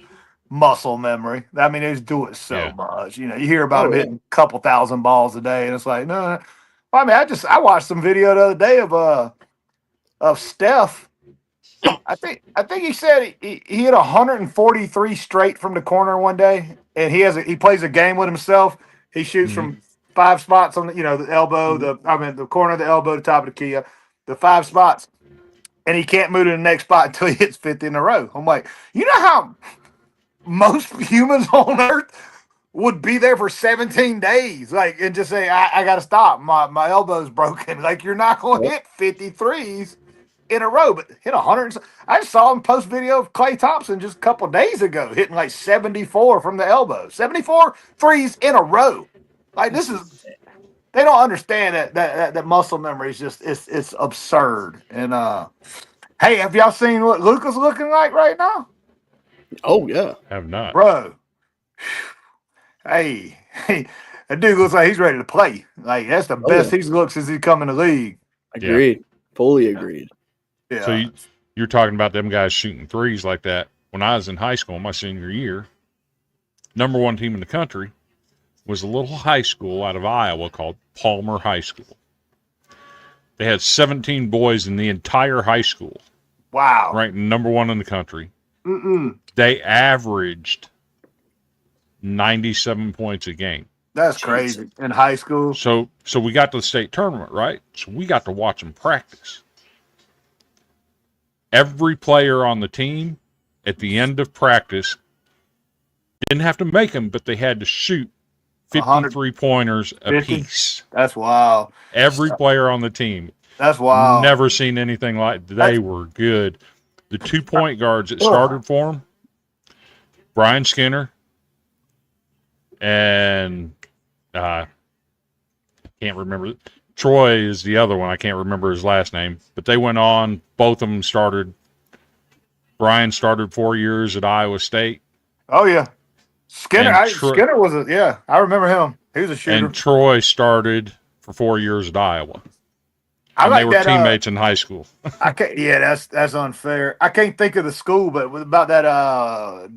muscle memory. I mean, they just do it so Yeah. much. You know, you hear about Oh, them yeah. hitting a couple thousand balls a day, and it's like, no. No. Well, I mean, I watched some video the other day of Steph. I think he said he hit 143 straight from the corner one day, and he plays a game with himself. He shoots Mhm. from 5 spots on the elbow, Mhm. the corner of the elbow, the top of the key, the 5 spots, and he can't move to the next spot until he hits 50 in a row. I'm like, you know how most humans on Earth would be there for 17 days, like, and just say, I got to stop. My elbow's broken. Like, you're not going to Yep. hit 53s in a row, but hit 100. I just saw him post video of Klay Thompson just a couple days ago hitting like 74 from the elbow, 74 threes in a row. Like, this is, they don't understand that muscle memory is just, it's absurd. And, hey, have y'all seen what Luka's looking like right now? Oh, yeah. Have not. Bro, hey, that dude looks like he's ready to play. Like that's the Oh, best yeah. he's looked since he's come in the league. Yeah. Agreed. Fully agreed. So Yeah. you're talking about them guys shooting threes like that. When I was in high school, my senior year, number one team in the country was a little high school out of Iowa called Palmer High School. They had 17 boys in the entire high school, Wow. ranked number one in the country. Mm-mm. They averaged 97 points a game. That's Jeez. crazy. In high school. So we got to the state tournament, right? So we got to watch them practice. Every player on the team at the end of practice didn't have to make them, but they had to shoot 53 pointers 50? apiece. That's wild. Every player on the team. That's wild. Never seen anything like. They were good. The 2 point guards that started for them, Brian Skinner and can't remember. Troy is the other one. I can't remember his last name. But they went on. Both of them started. Brian started 4 years at Iowa State. Oh yeah. Skinner. And Skinner was I remember him. He was a shooter. And Troy started for 4 years at Iowa. I And like they were that. teammates in high school. I can't. Yeah, that's unfair. I can't think of the school, but about that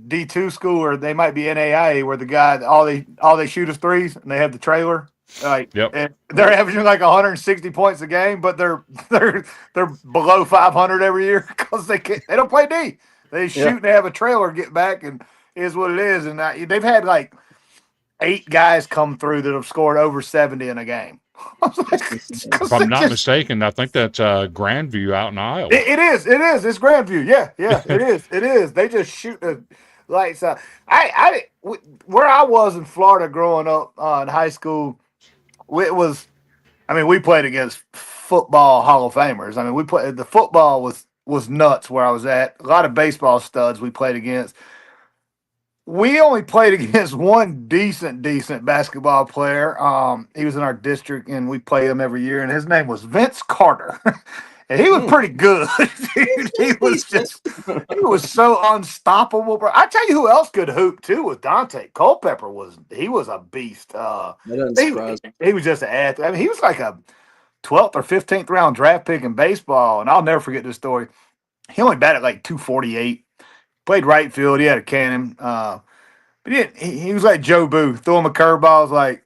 D2 school, or they might be NAIA, where the guy all they shoot is threes, and they have the trailer. Like, Yep. and they're averaging like 160 points a game, but they're below 500 every year because they don't play D. They shoot and they have a trailer get back, and it is what it is. And they've had like 8 guys come through that have scored over 70 in a game. If I'm not mistaken, I think that's Grandview out in Iowa. It is. It's Grandview. Yeah, it is. They just shoot the lights out. Where I was in Florida growing up in high school, it was. I mean, we played against football Hall of Famers. I mean, the football was nuts where I was at. A lot of baseball studs we played against. We only played against one decent basketball player. He was in our district, and we played him every year. And his name was Vince Carter, and he was pretty good. Dude, he was so unstoppable, bro. I tell you, who else could hoop too was Dante Culpepper. He was a beast. That doesn't surprise me. He was just an athlete. I mean, he was like a 12th or 15th round draft pick in baseball, and I'll never forget this story. He only batted like 248. Played right field. He had a cannon. But he was like Joe Booth. Throw him a curveball. Was like,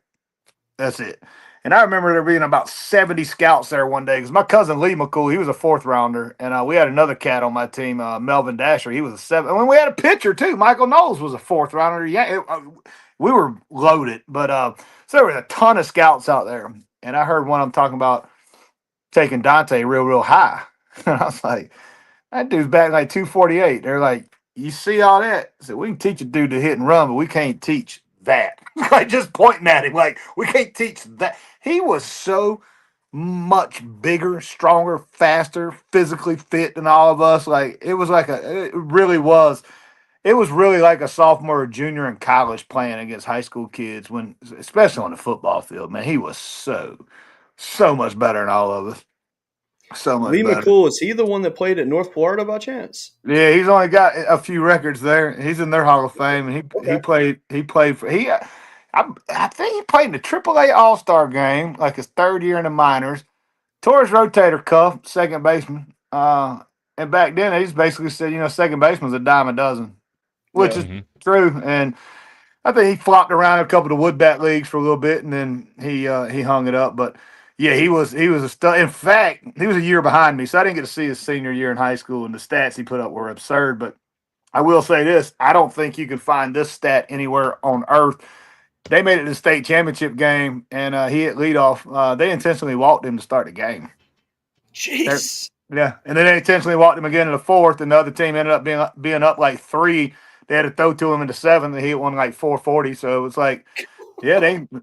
that's it. And I remember there being about 70 scouts there one day because my cousin Lee McCool, he was a 4th rounder. And we had another cat on my team, Melvin Dasher. He was a 7th. And we had a pitcher too. Michael Knowles was a 4th rounder. Yeah, we were loaded. But so there was a ton of scouts out there, and I heard one of them talking about taking Dante real high, and I was like, that dude's batting like 248. They're like, you see all that? I said, we can teach a dude to hit and run, but we can't teach that. Like just pointing at him, like we can't teach that. He was so much bigger, stronger, faster, physically fit than all of us. Like it was like it really was. It was really like a sophomore or junior in college playing against high school kids when, especially on the football field, man, he was so much better than all of us. So much Lee better. McCool, is he the one that played at North Florida by chance? Yeah, he's only got a few records there. He's in their Hall of Fame, and he Okay. played for I think he played in the AAA All Star game, like his third year in the minors. Tore his rotator cuff, second baseman. And back then they just basically said, second baseman's a dime a dozen, which Yeah. is true. And I think he flopped around a couple of wood bat leagues for a little bit, and then he hung it up. But yeah, he was a stud. In fact, he was a year behind me, so I didn't get to see his senior year in high school, and the stats he put up were absurd. But I will say this: I don't think you can find this stat anywhere on earth. They made it to the state championship game, and he hit leadoff. They intentionally walked him to start the game. Jeez. Yeah, and then they intentionally walked him again in the fourth, and the other team ended up being up like 3. They had to throw to him in the 7th, and he hit one like 440. So it was like, yeah,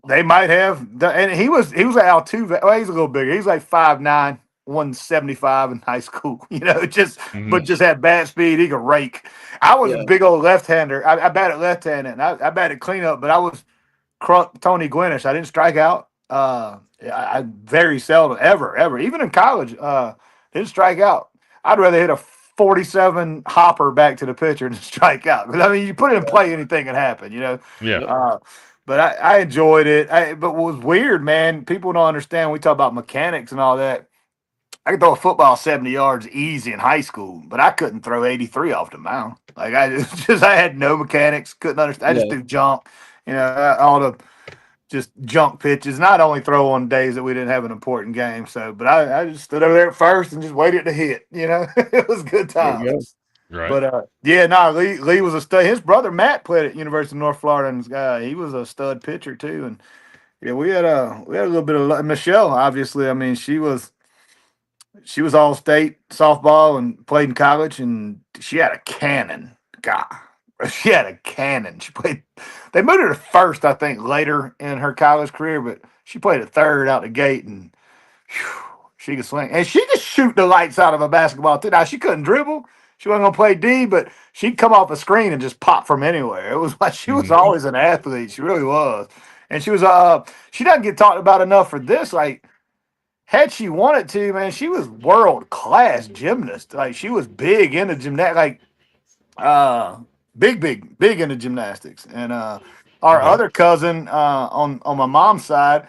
they might have. And he was like Altuve. Well, he's a little bigger. He's like 5'9", 175 in high school. But just had bat speed. He could rake. I was a Yeah. big old left-hander. I batted left-handed, and I batted cleanup, but I was Tony Gwynnish. I didn't strike out. I very seldom, ever, even in college, didn't strike out. I'd rather hit a 47 hopper back to the pitcher than strike out. Because I mean, you put it in play, anything can happen, Yeah. But I enjoyed it. But what was weird, man, people don't understand when we talk about mechanics and all that. I could throw a football 70 yards easy in high school, but I couldn't throw 83 off the mound. Like I had no mechanics, couldn't understand. I just Yeah. do junk, all the just junk pitches. And I'd only throw on days that we didn't have an important game. So, but I just stood over there at first and just waited to hit. It was good There you times. go. Right. But yeah, no, Lee was a stud. His brother Matt played at University of North Florida, and he was a stud pitcher too. And yeah, we had a little bit of luck. Michelle. Obviously, I mean, she was all state softball and played in college, and she had a cannon. God, she had a cannon. She played. They moved her to first, I think, later in her college career, but she played at third out the gate, and whew, she could swing, and she could shoot the lights out of a basketball too. Now she couldn't dribble. She wasn't gonna play D, but she'd come off a screen and just pop from anywhere. It was like she was always an athlete. She really was, and she was. She doesn't get talked about enough for this. Like, had she wanted to, man, she was world class gymnast. Like, she was big into gymnastics. Like, big into gymnastics. And our other cousin on my mom's side,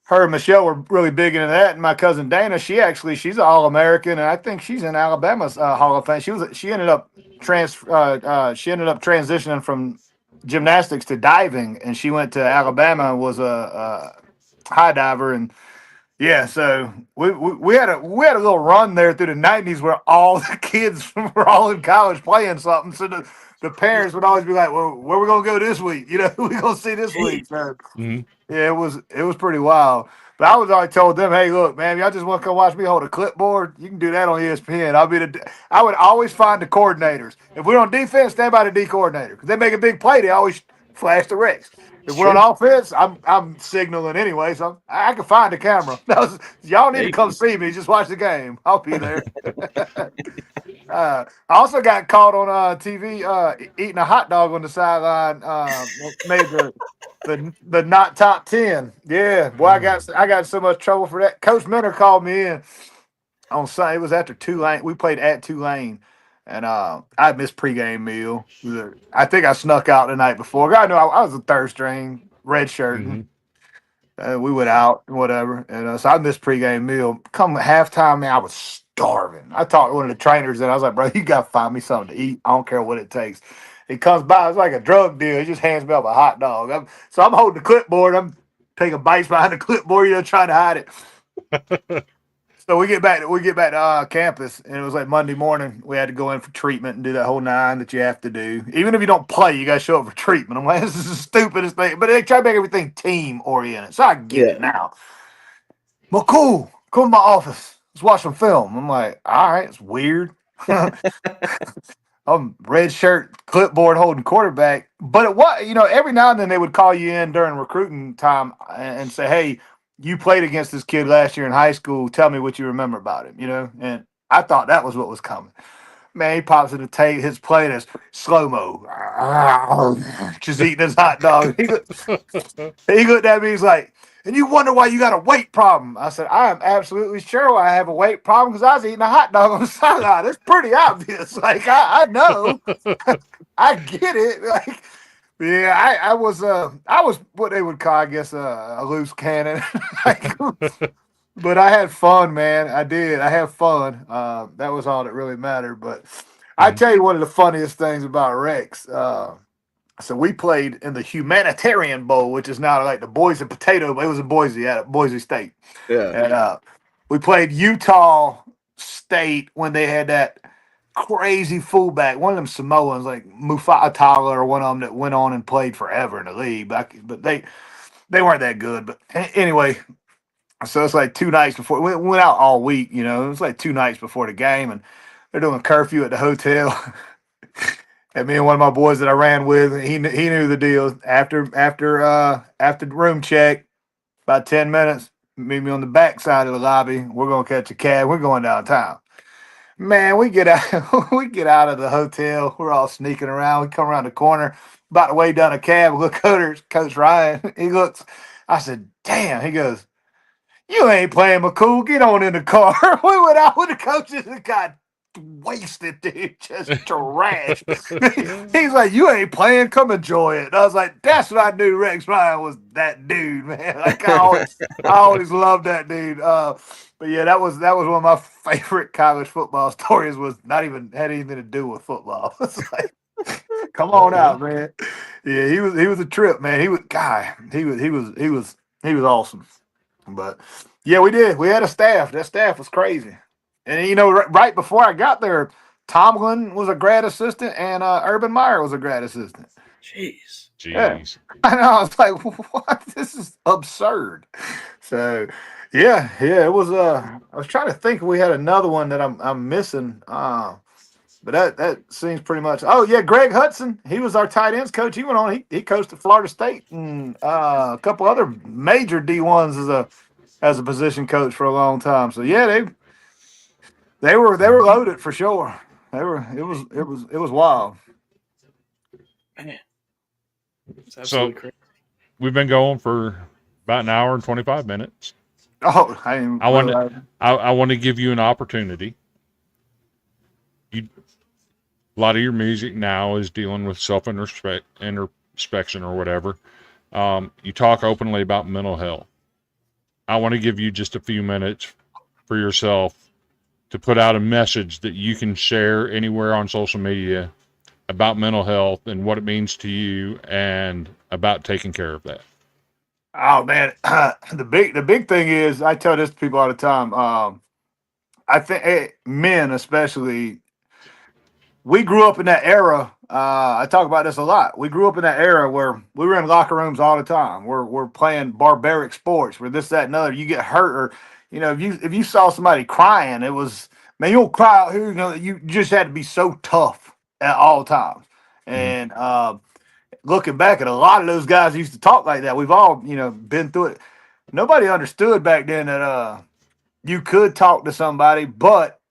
her and Michelle were really big into that. And my cousin Dana, she's an All-American, and I think she's in Alabama's Hall of Fame. She ended up transitioning from gymnastics to diving, and she went to Alabama and was a high diver. And yeah, so we had a little run there through the 90s where all the kids were all in college playing something. So the parents would always be like, "Well, where we gonna go this week? Who we gonna see this week?" So yeah, it was pretty wild. But I was always told them, "Hey, look, man, y'all just want to come watch me hold a clipboard? You can do that on ESPN. I would always find the coordinators. If we're on defense, stand by the D coordinator because they make a big play. They always flash the Rex. If we're on offense, I'm signaling anyway, so I can find the camera. Y'all need to come see me. Just watch the game. I'll be there." I also got caught on TV eating a hot dog on the sideline. Made the not top 10. Yeah, boy, I got so much trouble for that. Coach Minter called me in on Sunday. It was after Tulane. We played at Tulane. And I missed pregame meal. I think I snuck out the night before. I know I was a third string, red shirt. We went out and whatever. And so I missed pregame meal. Come halftime, man, I was starving. I talked to one of the trainers and I was like, "Bro, you got to find me something to eat. I don't care what it takes." He comes by. It's like a drug deal. He just hands me up a hot dog. I'm holding the clipboard. I'm taking bites behind the clipboard, trying to hide it. So we get back to campus, and it was like Monday morning. We had to go in for treatment and do that whole 9 that you have to do. Even if you don't play, you got to show up for treatment. I'm like, this is the stupidest thing. But they try to make everything team oriented, so I get it Yeah. now. McCool, come to my office. Let's watch some film. I'm like, all right, it's weird. I'm red shirt, clipboard holding quarterback. But it was, every now and then they would call you in during recruiting time and say, hey, you played against this kid last year in high school. Tell me what you remember about him, And I thought that was what was coming. Man, he pops in the tape, his plate is slow mo, just eating his hot dog. He looked at me, he's like, and you wonder why you got a weight problem. I said, I am absolutely sure I have a weight problem because I was eating a hot dog on the sideline. It's pretty obvious. Like, I know. I get it. Like, yeah, I was what they would call, I guess, a loose cannon. Like, but I had fun, man. I did. I had fun. That was all that really mattered. But I tell you, one of the funniest things about Rex. So we played in the Humanitarian Bowl, which is now like the Boise Potato Bowl. It was in Boise, at Boise State. Yeah. And we played Utah State when they had that crazy fullback, one of them Samoans, like Mufatala or one of them that went on and played forever in the league. But they weren't that good. But anyway, so it's like 2 nights before. We went out all week, It was like 2 nights before the game, and they're doing curfew at the hotel. And me and one of my boys that I ran with, he knew the deal. After the room check, about 10 minutes, meet me on the back side of the lobby. We're gonna catch a cab. We're going downtown. Man, we get out we get out of the hotel. We're all sneaking around. We come around the corner, about to wave down a cab. Look over Coach Ryan. He looks. I said, "Damn." He goes, "You ain't playing McCool. Get on in the car." We went out with the coaches and got wasted, dude, just trash. He's like, "You ain't playing, come enjoy it." And I was like, that's what I knew Rex Ryan was, that dude, man. Like I always loved that dude. But yeah, that was one of my favorite college football stories. Was not even had anything to do with football. It's like, come on out, man. Yeah, he was a trip, man. He was awesome. But yeah, we did. We had a staff. That staff was crazy. And right before I got there, Tomlin was a grad assistant and Urban Meyer was a grad assistant. Jeez. Yeah. I know. I was like, what? This is absurd. So, yeah, it was. I was trying to think if we had another one that I'm missing. But that seems pretty much. Oh yeah, Greg Hudson. He was our tight ends coach. He went on. He coached at Florida State and a couple other major D1s as a position coach for a long time. So yeah, they were loaded for sure. It was wild. Man. It's So absolutely crazy. we've been going for about an hour and 25 minutes. Oh, I want to give you an opportunity. A lot of your music now is dealing with introspection or whatever. You talk openly about mental health. I want to give you just a few minutes for yourself to put out a message that you can share anywhere on social media about mental health and what it means to you and about taking care of that. Oh man, the big thing is, I tell this to people all the time. I think men especially, we grew up in that era. I talk about this a lot. We grew up in that era where we were in locker rooms all the time. We're playing barbaric sports where this, that, and other. You get hurt, or if you saw somebody crying, it was, man, you'll cry out here. You just had to be so tough at all times. And looking back at a lot of those guys who used to talk like that, we've all been through it. Nobody understood back then that you could talk to somebody, but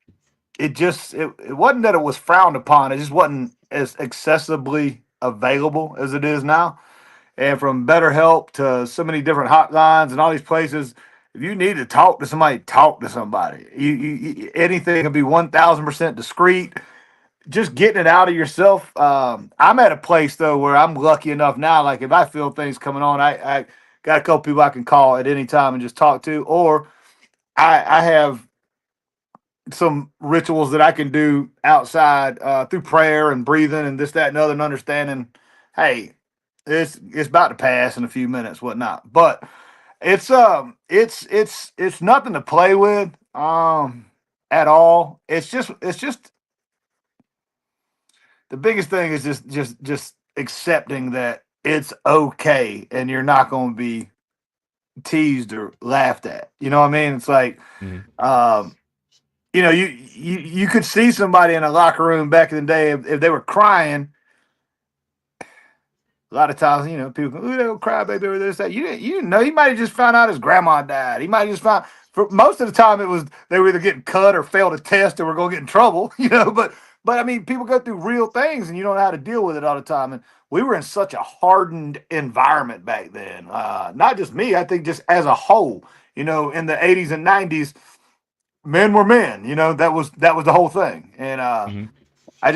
it wasn't that it was frowned upon. It just wasn't as accessibly available as it is now. And from BetterHelp to so many different hotlines and all these places, if you need to talk to somebody, talk to somebody. Anything can be 1,000% discreet. Just getting it out of yourself. I'm at a place though where I'm lucky enough now. Like if I feel things coming on, I got a couple people I can call at any time and just talk to, or I have some rituals that I can do outside through prayer and breathing and this, that, and other, and understanding, hey, it's about to pass in a few minutes, whatnot. But it's nothing to play with. at all. It's just the biggest thing is just accepting that it's okay and you're not going to be teased or laughed at. You know what I mean? It's like, Mhm. you could see somebody in a locker room back in the day if they were crying. A lot of times, people go, "Ooh, they'll cry, baby," or this, that. You didn't know. He might have just found out his grandma died. He might have just found. For most of the time, it was they were either getting cut or failed a test or were going to get in trouble. But I mean, people go through real things, and you don't know how to deal with it all the time. And we were in such a hardened environment back then. Not just me, I think just as a whole. In the '80s and '90s, men were men. That was the whole thing. And Mhm. I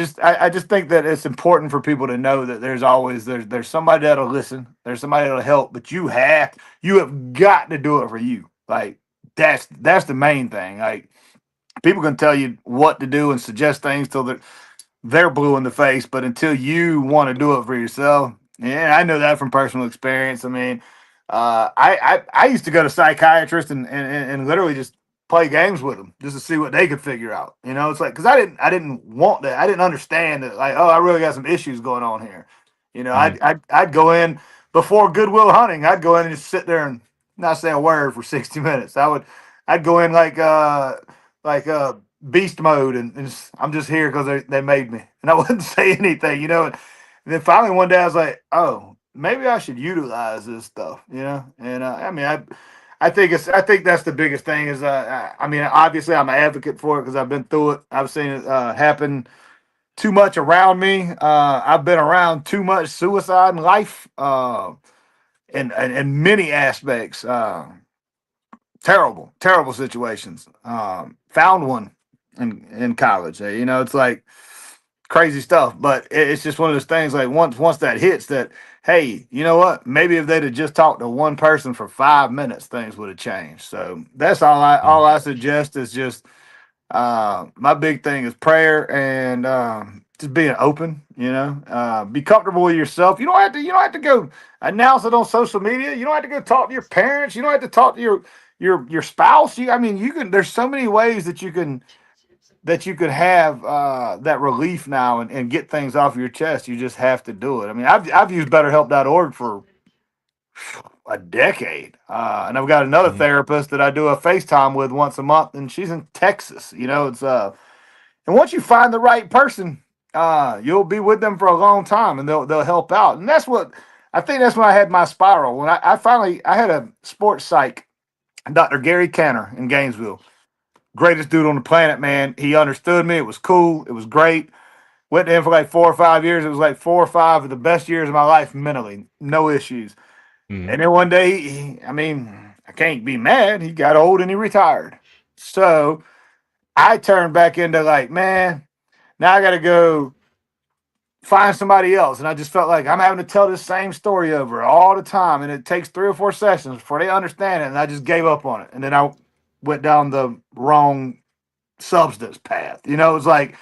just think that it's important for people to know that there's somebody that'll listen, there's somebody that'll help, but you have got to do it for you. Like that's the main thing. Like people can tell you what to do and suggest things till they're blue in the face, but until you want to do it for yourself, yeah, I know that from personal experience. I mean, I used to go to psychiatrists and literally just play games with them just to see what they could figure out. It's like because I didn't want that. I didn't understand that. Like, oh, I really got some issues going on here. Mhm. I'd go in before Goodwill Hunting. I'd go in and just sit there and not say a word for 60 minutes. I'd go in like beast mode and I'm just here because they made me and I wouldn't say anything. And then finally one day I was like, oh, maybe I should utilize this stuff. And I mean, I think that's the biggest thing is I mean, obviously I'm an advocate for it because I've been through it. I've seen it happen too much around me. I've been around too much suicide in life, in many aspects. Terrible, terrible situations. Found one in college. It's like crazy stuff, but it's just one of those things. Like once that hits, that hey, you know what? Maybe if they'd have just talked to one person for 5 minutes, things would have changed. So that's all Mhm. I suggest is just my big thing is prayer and just being open. Be comfortable with yourself. You don't have to go announce it on social media. You don't have to go talk to your parents. You don't have to talk to your spouse. I mean, you can. There's so many ways that you could have that relief now and get things off your chest. You just have to do it. I mean, I've used BetterHelp.org for a decade, and I've got another Mhm. therapist that I do a FaceTime with once a month, and she's in Texas. It's and once you find the right person, you'll be with them for a long time, and they'll help out. And that's what I think. That's when I had my spiral. When I had a sports psych, Dr. Gary Canner in Gainesville, greatest dude on the planet, man. He understood me. It was cool. It was great. Went to him for like 4 or 5 years. It was like 4 or 5 of the best years of my life mentally. No issues. Mhm. And then one day, I mean, I can't be mad. He got old and he retired. So I turned back into like, man, now I got to go find somebody else. And I just felt like I'm having to tell this same story over all the time. And it takes 3 or 4 sessions before they understand it. And I just gave up on it. And then I went down the wrong substance path. It's like,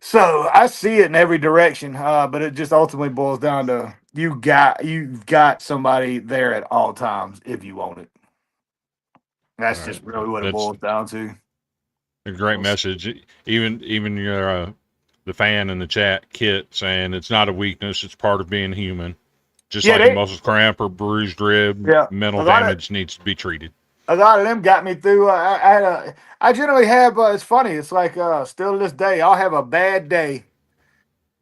so I see it in every direction, but it just ultimately boils down to you've got somebody there at all times if you want it. All That's right. just really what it That's boils down to. a great message. Even your the fan in the chat, Kit, saying it's not a weakness; it's part of being human. Just Yeah, like a muscle cramp or bruised rib, yeah, mental a lot of damage needs to be treated. a lot of them got me through. I generally have. It's funny. It's like still to this day, I'll have a bad day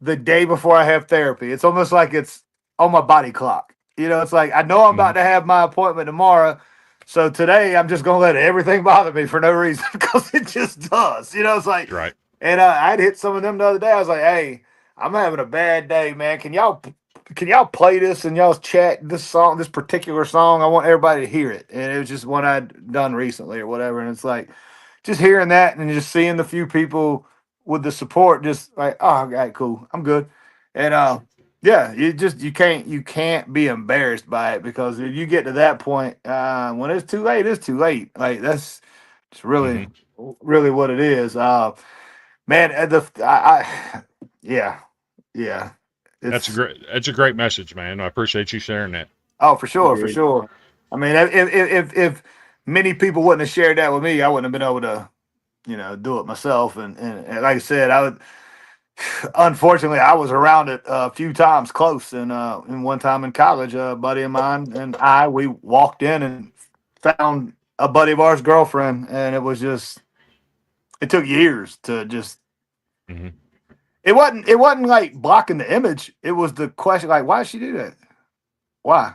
the day before I have therapy. It's almost like it's on my body clock. It's like I know I'm Hmm. about to have my appointment tomorrow. So today I'm just gonna let everything bother me for no reason because it just does. It's like, Right. and I'd hit some of them the other day. I was like, hey, I'm having a bad day, man. Can y'all play this and y'all's chat this song, this particular song? I want everybody to hear it. And it was just one I'd done recently or whatever. And it's like just hearing that and just seeing the few people with the support, just like, oh, okay, cool, I'm good. And yeah, you can't be embarrassed by it because if you get to that point, when it's too late. Like that's just really, Hmm. really what it is. Man, yeah, yeah, it's That's a great message, man. I appreciate you sharing that. oh for sure, for Agreed. sure. I mean, if many people wouldn't have shared that with me, I wouldn't have been able to, do it myself. And like I said, unfortunately, I was around it a few times close. And one time in college, a buddy of mine and we walked in and found a buddy of ours' girlfriend, and it took years to just. Mm-hmm. It wasn't like blocking the image. It was the question, like, why did she do that? Why?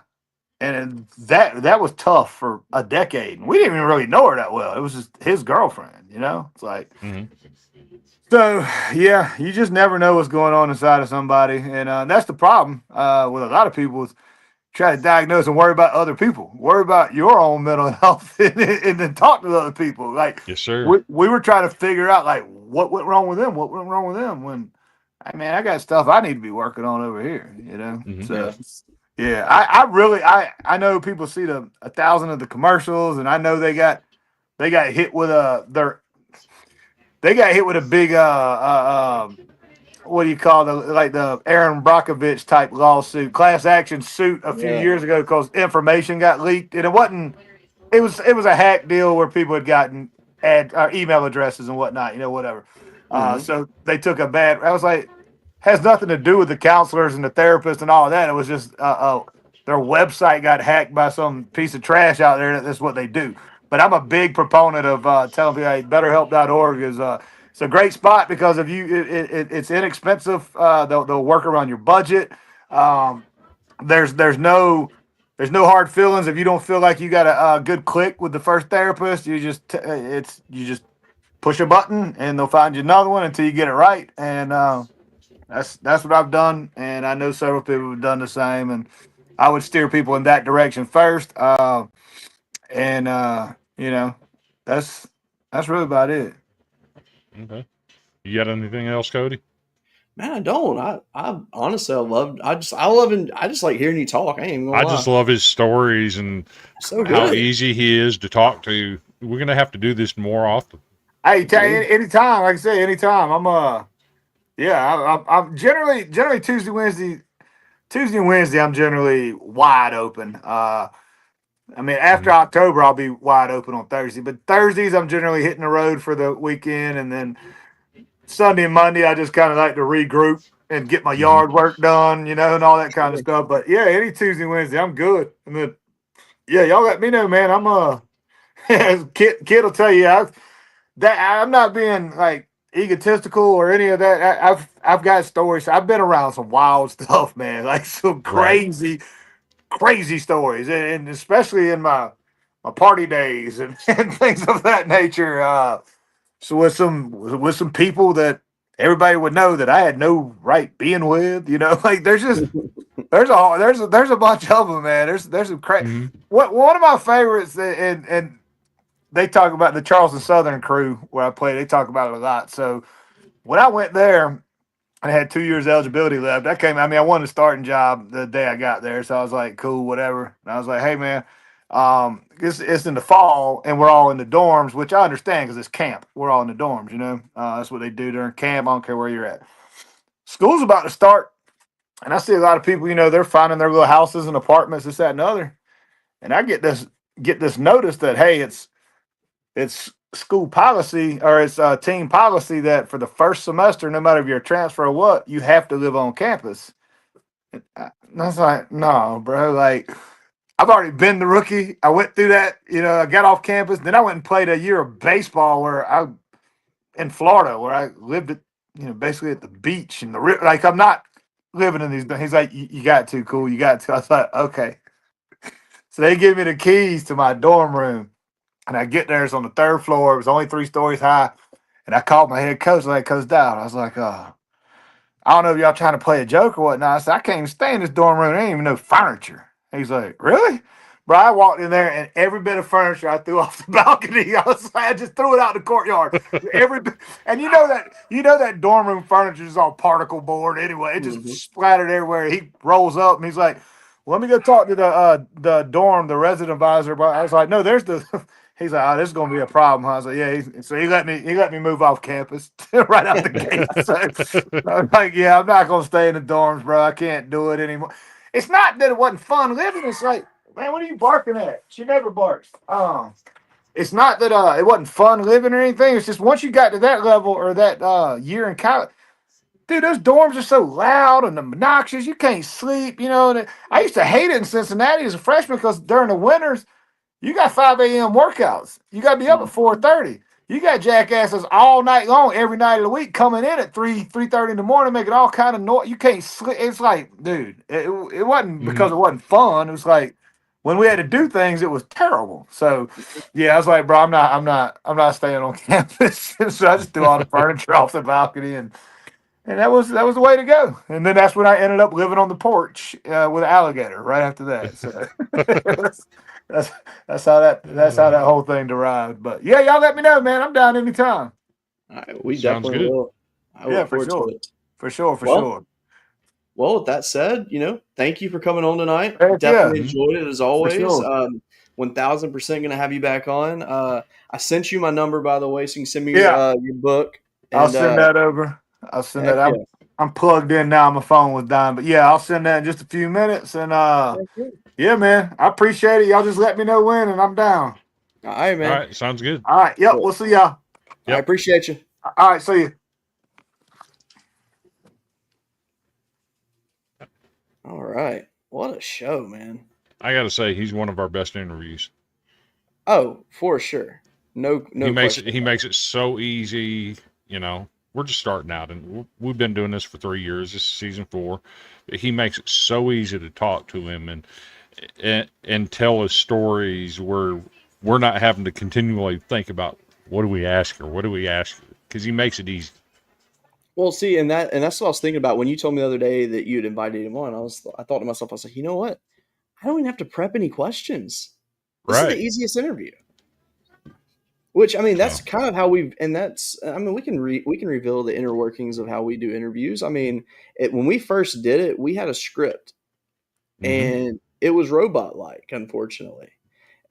And that was tough for a decade. We didn't even really know her that well. It was just his girlfriend, It's like, So yeah, you just never know what's going on inside of somebody, and that's the problem with a lot of people is try to diagnose and worry about other people, worry about your own mental health, and then talk to other people. Like, yes, sir. We were trying to figure out like what went wrong with them, what went wrong with them. When, I got stuff I need to be working on over here, So. Yeah, I know people see 1,000 of the commercials, and I know they got hit with a big what do you call the Aaron Brockovich type lawsuit, class action suit a few years ago because information got leaked, and it was a hack deal where people had gotten email addresses and whatnot, whatever. So they took I was like, has nothing to do with the counselors and the therapists and all of that. It was just their website got hacked by some piece of trash out there. That's what they do. But I'm a big proponent of telling people, hey, BetterHelp.org is it's a great spot because if it's inexpensive. They'll work around your budget. There's no hard feelings. If you don't feel like you got a good click with the first therapist, you just push a button and they'll find you another one until you get it right. And that's what I've done, and I know several people have done the same. And I would steer people in that direction first. And that's really about it. Okay. You got anything else, Cody? Man, I don't. I honestly, I just like hearing you talk. I ain't even gonna lie. Just love his stories and so how good. easy he is to talk to. We're gonna have to do this more often. Hey, anytime, like I say, anytime. I'm generally Tuesday, and Wednesday. I'm generally wide open. After October, I'll be wide open on Thursday. But Thursdays, I'm generally hitting the road for the weekend, and then Sunday and Monday, I just kind of like to regroup and get my yard work done, and all that kind of stuff. But yeah, any Tuesday, Wednesday, I'm good. And then, y'all let me know, man. I'm Kid will tell you I'm not being like egotistical or any of that. I've got stories. I've been around some wild stuff, man. Like some crazy stories, and especially in my party days and things of that nature. So with some people that everybody would know that I had no right being with, like there's a bunch of them, man. There's some crazy. One of my favorites, and they talk about the Charleston Southern crew where I played. They talk about it a lot. So when I went there, I had 2 years eligibility left. I wanted a starting job the day I got there. So I was like, cool, whatever. And I was like, hey, man, it's in the fall and we're all in the dorms, which I understand because it's camp. We're all in the dorms, that's what they do during camp. I don't care where you're at. School's about to start. And I see a lot of people, they're finding their little houses and apartments, this, that, and the other. And I get this notice that, hey, it's school policy or it's team policy that for the first semester, no matter if you're a transfer or what, you have to live on campus. And I was like, no, bro. Like, I've already been the rookie. I went through that. I got off campus. Then I went and played a year of baseball in Florida, where I lived at, basically at the beach and like I'm not living in these. He's like, you got to, cool. You got to. I was like, okay. So they give me the keys to my dorm room. And I get there, it's on the 3rd floor. It was only 3 stories high. And I called my head coach, like, Coach Dowd. I was like, I don't know if y'all trying to play a joke or whatnot. I said, I can't even stay in this dorm room. There ain't even no furniture. He's like, really? Bro, I walked in there and every bit of furniture I threw off the balcony. I was like, I just threw it out in the courtyard. And that dorm room furniture is all particle board anyway. It just splattered everywhere. He rolls up and he's like, well, let me go talk to the dorm, the resident advisor. But I was like, no, there's the. He's like, oh, this is gonna be a problem. I was like, yeah. So he let me move off campus right out the gate. So I was like, yeah, I'm not gonna stay in the dorms, bro. I can't do it anymore. It's not that it wasn't fun living. It's like, man, what are you barking at? She never barks. it's not that it wasn't fun living or anything. It's just once you got to that level or that year in college, dude, those dorms are so loud and obnoxious. You can't sleep, you know. And I used to hate it in Cincinnati as a freshman because during the winters, you got 5 a.m. workouts. You got to be up at 4:30. You got jackasses all night long, every night of the week, coming in at 3:30 in the morning, making all kind of noise. You can't sleep. It's like, dude, it wasn't because it wasn't fun. It was like when we had to do things, it was terrible. So, yeah, I was like, bro, I'm not staying on campus. So I just threw all the furniture off the balcony and that was the way to go. And then that's when I ended up living on the porch with an alligator right after that. So that's that's how that whole thing derived. But yeah, y'all let me know, man. I'm down anytime. All right, we Sounds definitely good. will. I Yeah, look for forward sure. to it. For sure, for Well, sure. Well, with that said, thank you for coming on tonight. Heck Definitely yeah, enjoyed it as for always. sure. 1000% going to have you back on. I sent you my number, by the way, so you can send me Yeah, your book. I'll And send that over. I'll send heck that. yeah. I'm plugged in now. My phone was dying, but yeah, I'll send that in just a few minutes. And Heck yeah. yeah, man, I appreciate it. Y'all just let me know when, and I'm down. All right, All man. right, sounds good. All right. Yep. Cool. We'll see y'all. I Yep. appreciate you. All right. See you. All right. What a show, man. I got to say, he's one of our best interviews. Oh, for sure. No He makes question. it. He makes it so easy. You know, we're just starting out, and we've been doing this for 3 years. This is season 4. But he makes it so easy to talk to him and tell us stories where we're not having to continually think about what do we ask her, what do we ask her, because he makes it easy. Well, see, and that's what I was thinking about when you told me the other day that you'd invited him on. I thought to myself, I was like, you know what? I don't even have to prep any questions. This is the Right. easiest interview. Which I mean, that's So, kind of how we can reveal the inner workings of how we do interviews. I mean, when we first did it, we had a script hmm and it was robot like, unfortunately,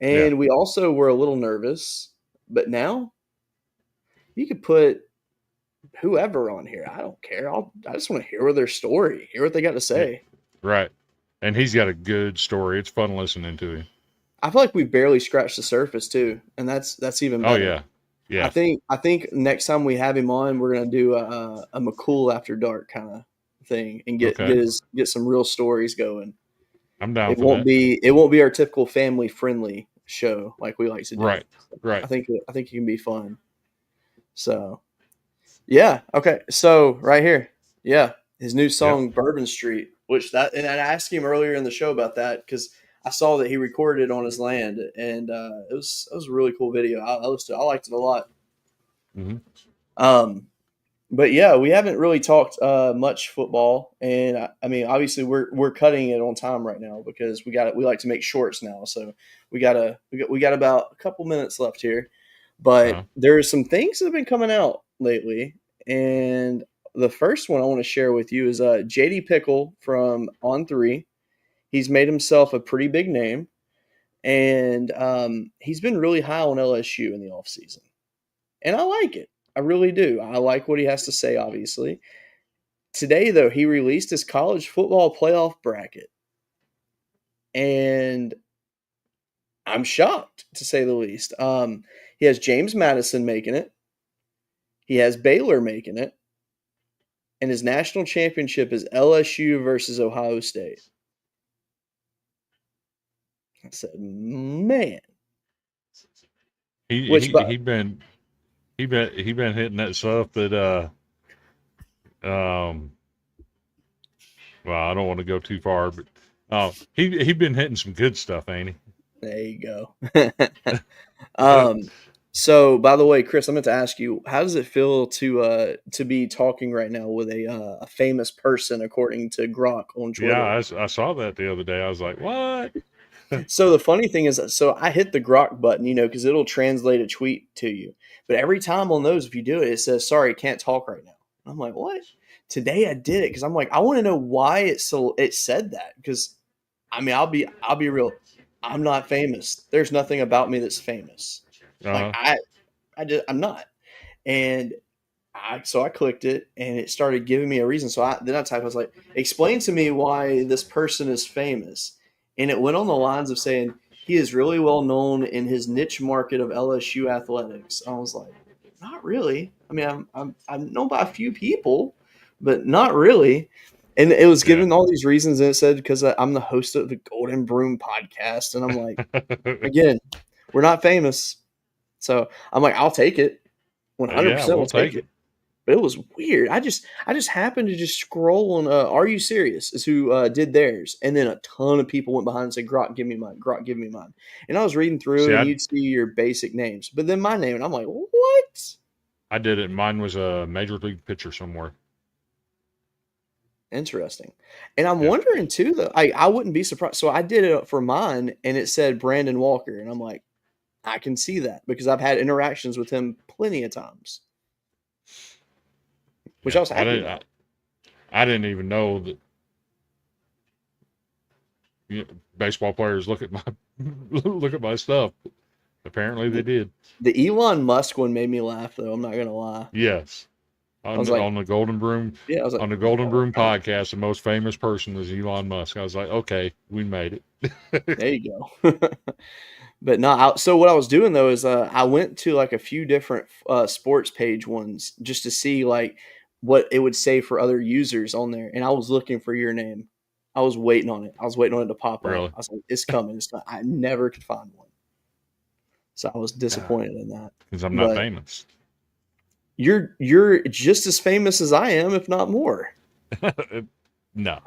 yeah. and we also were a little nervous. But now you could put whoever on here. I don't care. I just want to hear their story, hear what they got to Yeah. say. Right. And he's got a good story. It's fun listening to him. I feel like we barely scratched the surface too, and that's even Oh, better. yeah. Yeah. I think next time we have him on, we're gonna do a McCool after dark kind of thing and Okay. get some real stories going. I'm down It for won't that. be our typical family friendly show like we like to do. Right. Right. I think it can be fun. So yeah, okay. So right here, yeah, his new Yep. song "Bourbon Street," and I asked him earlier in the show about that because I saw that he recorded it on his land, and it was a really cool video. I liked it a lot. hmm Um, but yeah, we haven't really talked much football, and I mean, obviously, we're cutting it on time right now because we like to make shorts now, so we got about a couple minutes left here. But Uh-huh. there's some things that have been coming out lately, and the first one I want to share with you is JD Pickle from On Three. He's made himself a pretty big name, and he's been really high on LSU in the offseason. And I like it. I really do. I like what he has to say, obviously. Today, though, he released his college football playoff bracket. And I'm shocked, to say the least. He has James Madison making it, he has Baylor making it, and his national championship is LSU versus Ohio State. I said, man. He Which, he but he been he been hitting that stuff that um well, I don't want to go too far, but he been hitting some good stuff, ain't he? there you go. So, by the way, Chris, I meant to ask you, how does it feel to be talking right now with a famous person, according to Grok on Yeah, Twitter? I saw that the other day. I was like, what? So the funny thing is, so I hit the Grok button, because it'll translate a tweet to you. But every time on those, if you do it, it says, "Sorry, can't talk right now." I'm like, what? Today I did it because I'm like, I want to know why it said that because I mean, I'll be real. I'm not famous. There's nothing about me that's famous. Like Uh-huh. I'm not. And I clicked it and it started giving me a reason. So then I typed, I was like, explain to me why this person is famous. And it went on the lines of saying he is really well known in his niche market of LSU athletics. I was like, not really. I mean, I'm known by a few people, but not really. And it was Yeah. given all these reasons, and it said because I'm the host of the Golden Broom podcast, and I'm like, again, we're not famous, so I'm like, I'll take it, Yeah, 100%. I'll we'll take take it. it. But it was weird. I just happened to just scroll on Are You Serious is who did theirs. And then a ton of people went behind and said, Grok, give me mine. Grok, give me mine. And I was reading through See, and you'd see your basic names. But then my name, and I'm like, what? I did it. Mine was a major league pitcher somewhere. Interesting. And I'm Yeah. wondering too, though, I wouldn't be surprised. So I did it for mine and it said Brandon Walker. And I'm like, I can see that because I've had interactions with him plenty of times, which Yeah. I was happy about. I didn't even know that baseball players look at my stuff. Apparently they did. The Elon Musk one made me laugh, though. I'm not going to lie. Yes. I was like, On the Golden Broom yeah, I was like, on the Golden oh, Broom podcast, the most famous person was Elon Musk. I was like, okay, we made it. there you go. But no, so what I was doing though is I went to like a few different sports page ones just to see like what it would say for other users on there, and I was looking for your name. I was waiting on it. I was waiting on it to pop up. Really? I was like, it's coming. It's coming. I never could find one, so I was disappointed in that. Because I'm not But famous. you're just as famous as I am, if not more. No.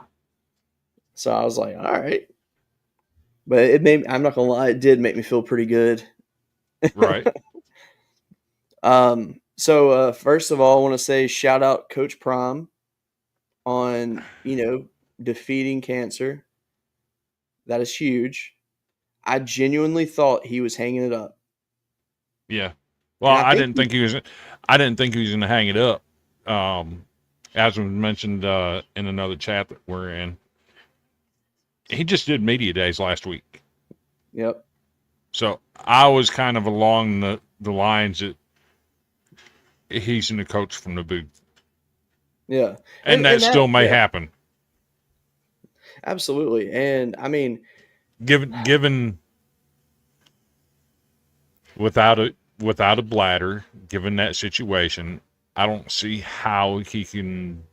So So I was like, all right. But it made, I'm not gonna lie, it did make me feel pretty good. Right. So first of all, I want to say shout out Coach Prime on, defeating cancer. That is huge. I genuinely thought he was hanging it up. Yeah. Well, And I I think didn't think he was. I didn't think he was going to hang it up. As was mentioned in another chat that we're in, he just did media days last week. Yep. So I was kind of along the lines that he's in the coach from the booth, Yeah. and that still may happen. Absolutely. And I mean, Given without a bladder, given that situation, I don't see how he can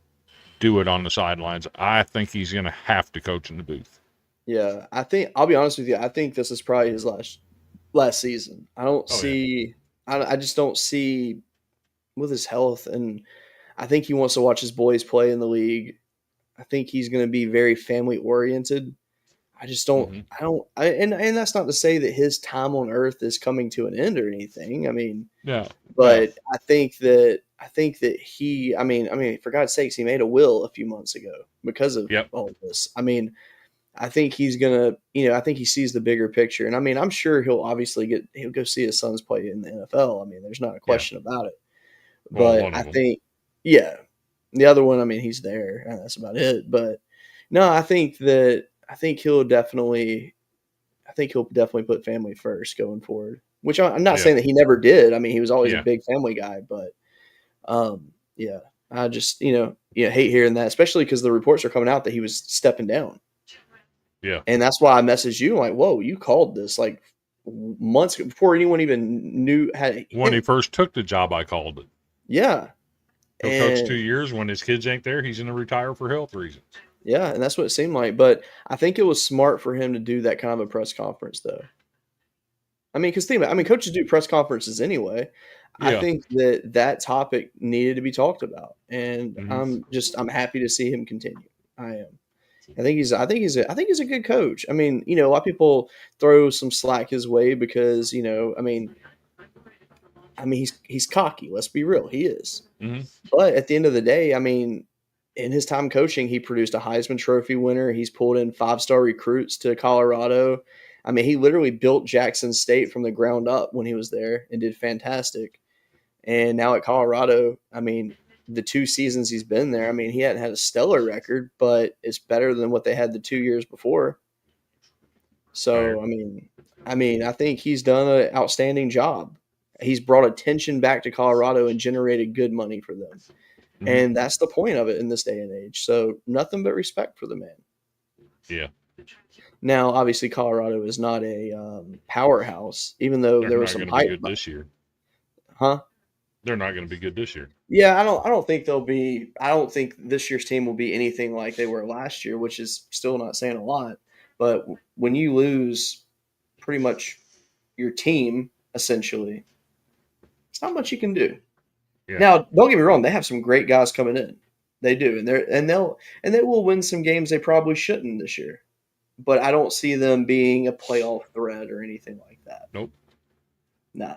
do it on the sidelines. I think he's going to have to coach in the booth. yeah, I'll be honest with you. I think this is probably his last season. I don't see, I just don't see with his health. And I think he wants to watch his boys play in the league. I think he's going to be very family oriented. I just don't, and that's not to say that his time on earth is coming to an end or anything. I mean, Yeah. but I think that he, I mean, for God's sakes, he made a will a few months ago because of all of this. I mean, I think he's gonna, I think he sees the bigger picture, and I mean, I'm sure he'll go see his sons play in the NFL. I mean, there's not a question about it. Well, But I think, the other one, I mean, he's there, and that's about it. But no, I think he'll definitely put family first going forward. Which I'm not saying that he never did. I mean, he was always a big family guy, but I just hate hearing that, especially because the reports are coming out that he was stepping down. Yeah, and that's why I messaged you like, "Whoa, you called this like months before anyone even knew when he first took the job, I called it. Yeah, He'll coach 2 years. When his kids ain't there, he's going to retire for health reasons. Yeah, and that's what it seemed like. But I think it was smart for him to do that kind of a press conference, though. I mean, because think about it, I mean, coaches do press conferences anyway. Yeah. I think that topic needed to be talked about, and I'm happy to see him continue. I am. I think he's a good coach. I mean, a lot of people throw some slack his way because I mean he's cocky. Let's be real, he is. But at the end of the day, I mean, in his time coaching, he produced a Heisman Trophy winner. He's pulled in 5-star recruits to Colorado. I mean, he literally built Jackson State from the ground up when he was there and did fantastic. And now at Colorado, I mean, the 2 seasons he's been there, I mean, he hadn't had a stellar record, but it's better than what they had the 2 years before. So, I mean, I think he's done an outstanding job. He's brought attention back to Colorado and generated good money for them. And that's the point of it in this day and age. So nothing but respect for the man. Yeah. Now, obviously, Colorado is not a powerhouse, even though They're there was not some going to be hype. good this year. Huh? They're not going to be good this year. Yeah, I don't think they'll be. I don't think this year's team will be anything like they were last year, which is still not saying a lot. But when you lose pretty much your team, essentially, it's not much you can do. Yeah. Now, don't get me wrong; they have some great guys coming in. They do, and they will win some games they probably shouldn't this year. But I don't see them being a playoff threat or anything like that. Nope. Nah.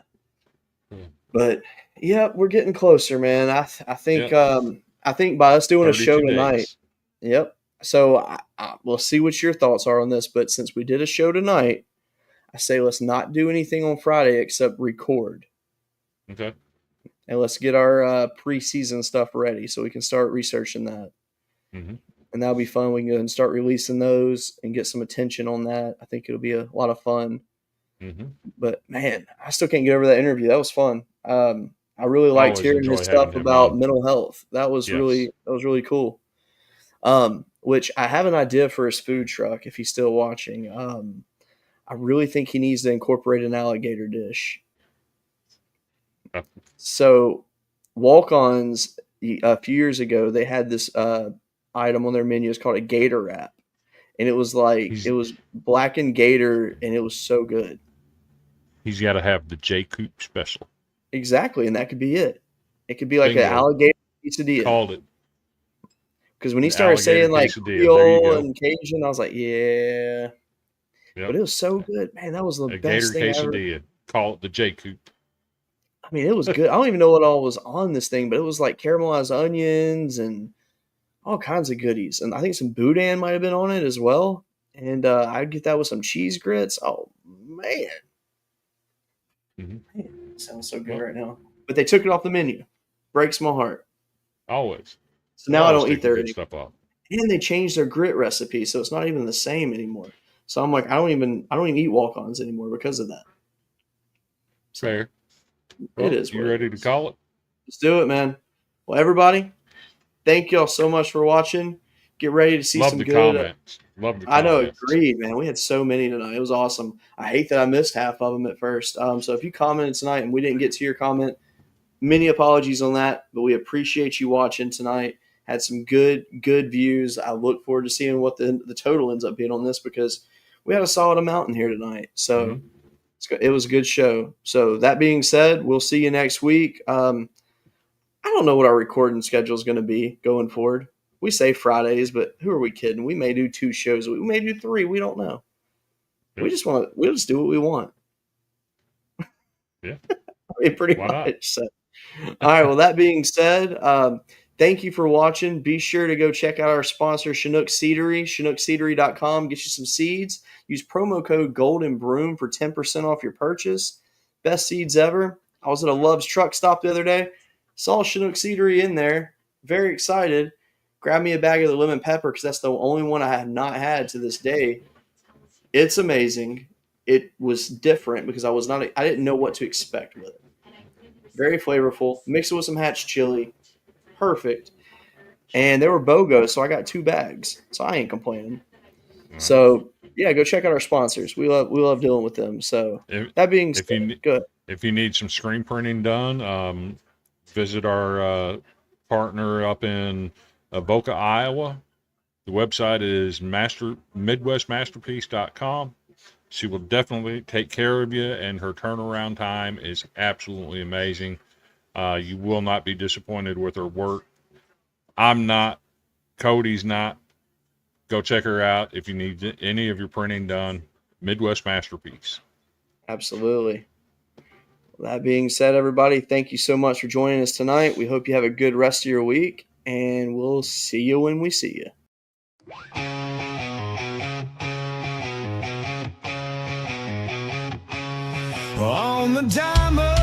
Yeah. But yeah, we're getting closer, man. I think Yep. I think by us doing a show 32 tonight. days. Yep. So we'll see what your thoughts are on this. But since we did a show tonight, I say let's not do anything on Friday except record, Okay. and let's get our preseason stuff ready so we can start researching that. Mm-hmm. And that'll be fun. We can go ahead and start releasing those and get some attention on that. I think it'll be a lot of fun. Mm-hmm. But man, I still can't get over that interview. That was fun. I really liked always hearing his enjoy having stuff him about on. mental health. That was Yes. really cool. Which I have an idea for his food truck if he's still watching. I really think he needs to incorporate an alligator dish. So, walk-ons a few years ago, they had this item on their menu. It's called a gator wrap, and it was it was blackened gator, and it was so good. He's got to have the J Coop special. Exactly, and that could be it. It could be like Bingo. an alligator quesadilla. Called it. Because when he An started saying like alligator quesadilla. There you Creole go. and Cajun, I was like, yeah. Yep. But it was so good, man. That was the A best gator thing ever. quesadilla. Call it the J Coop. I mean, it was good. I don't even know what all was on this thing, but it was like caramelized onions and all kinds of goodies. And I think some boudin might have been on it as well. And I'd get that with some cheese grits. Oh, man. Mm-hmm. Man, it sounds so good right now. But they took it off the menu. Breaks my heart. Always. So now I don't take eat their good stuff off. And they changed their grit recipe, so it's not even the same anymore. So I'm like, I don't even eat walk-ons anymore because of that. So Fair. Well, it is. You ready to call it? Let's do it, man. Well, everybody, thank y'all so much for watching. Get ready to see Love some the good. comments. Love the I know, comments. agreed, man. We had so many tonight. It was awesome. I hate that I missed half of them at first. So if you commented tonight and we didn't get to your comment, many apologies on that. But we appreciate you watching tonight. Had some good views. I look forward to seeing what the total ends up being on this because we had a solid amount in here tonight. So it was a good show. So that being said, we'll see you next week. I don't know what our recording schedule is going to be going forward. We say Fridays, but who are we kidding? We may do 2 shows. We may do 3. We don't know. Yeah. We'll just do what we want. Yeah. I mean, pretty Why much. not? So. All right. Well, that being said, thank you for watching. Be sure to go check out our sponsor, Chinook Seedery, ChinookSeedery.com. Get you some seeds. Use promo code Golden Broom for 10% off your purchase. Best seeds ever. I was at a Love's truck stop the other day. Saw Chinook Seedery in there. Very excited. Grabbed me a bag of the lemon pepper because that's the only one I have not had to this day. It's amazing. It was different because I didn't know what to expect with it. Very flavorful. Mix it with some hatch chili. Perfect. And they were BOGO, so I got 2 bags. So I ain't complaining. So yeah, go check out our sponsors. We love dealing with them. So that being said, good. If you need some screen printing done, visit our partner up in Boca, Iowa. The website is midwestmasterpiece.com. She will definitely take care of you, and her turnaround time is absolutely amazing. You will not be disappointed with her work. I'm not. Cody's not. Go check her out if you need any of your printing done. Midwest Masterpiece. Absolutely. That being said, everybody, thank you so much for joining us tonight. We hope you have a good rest of your week, and we'll see you when we see you. On the diamond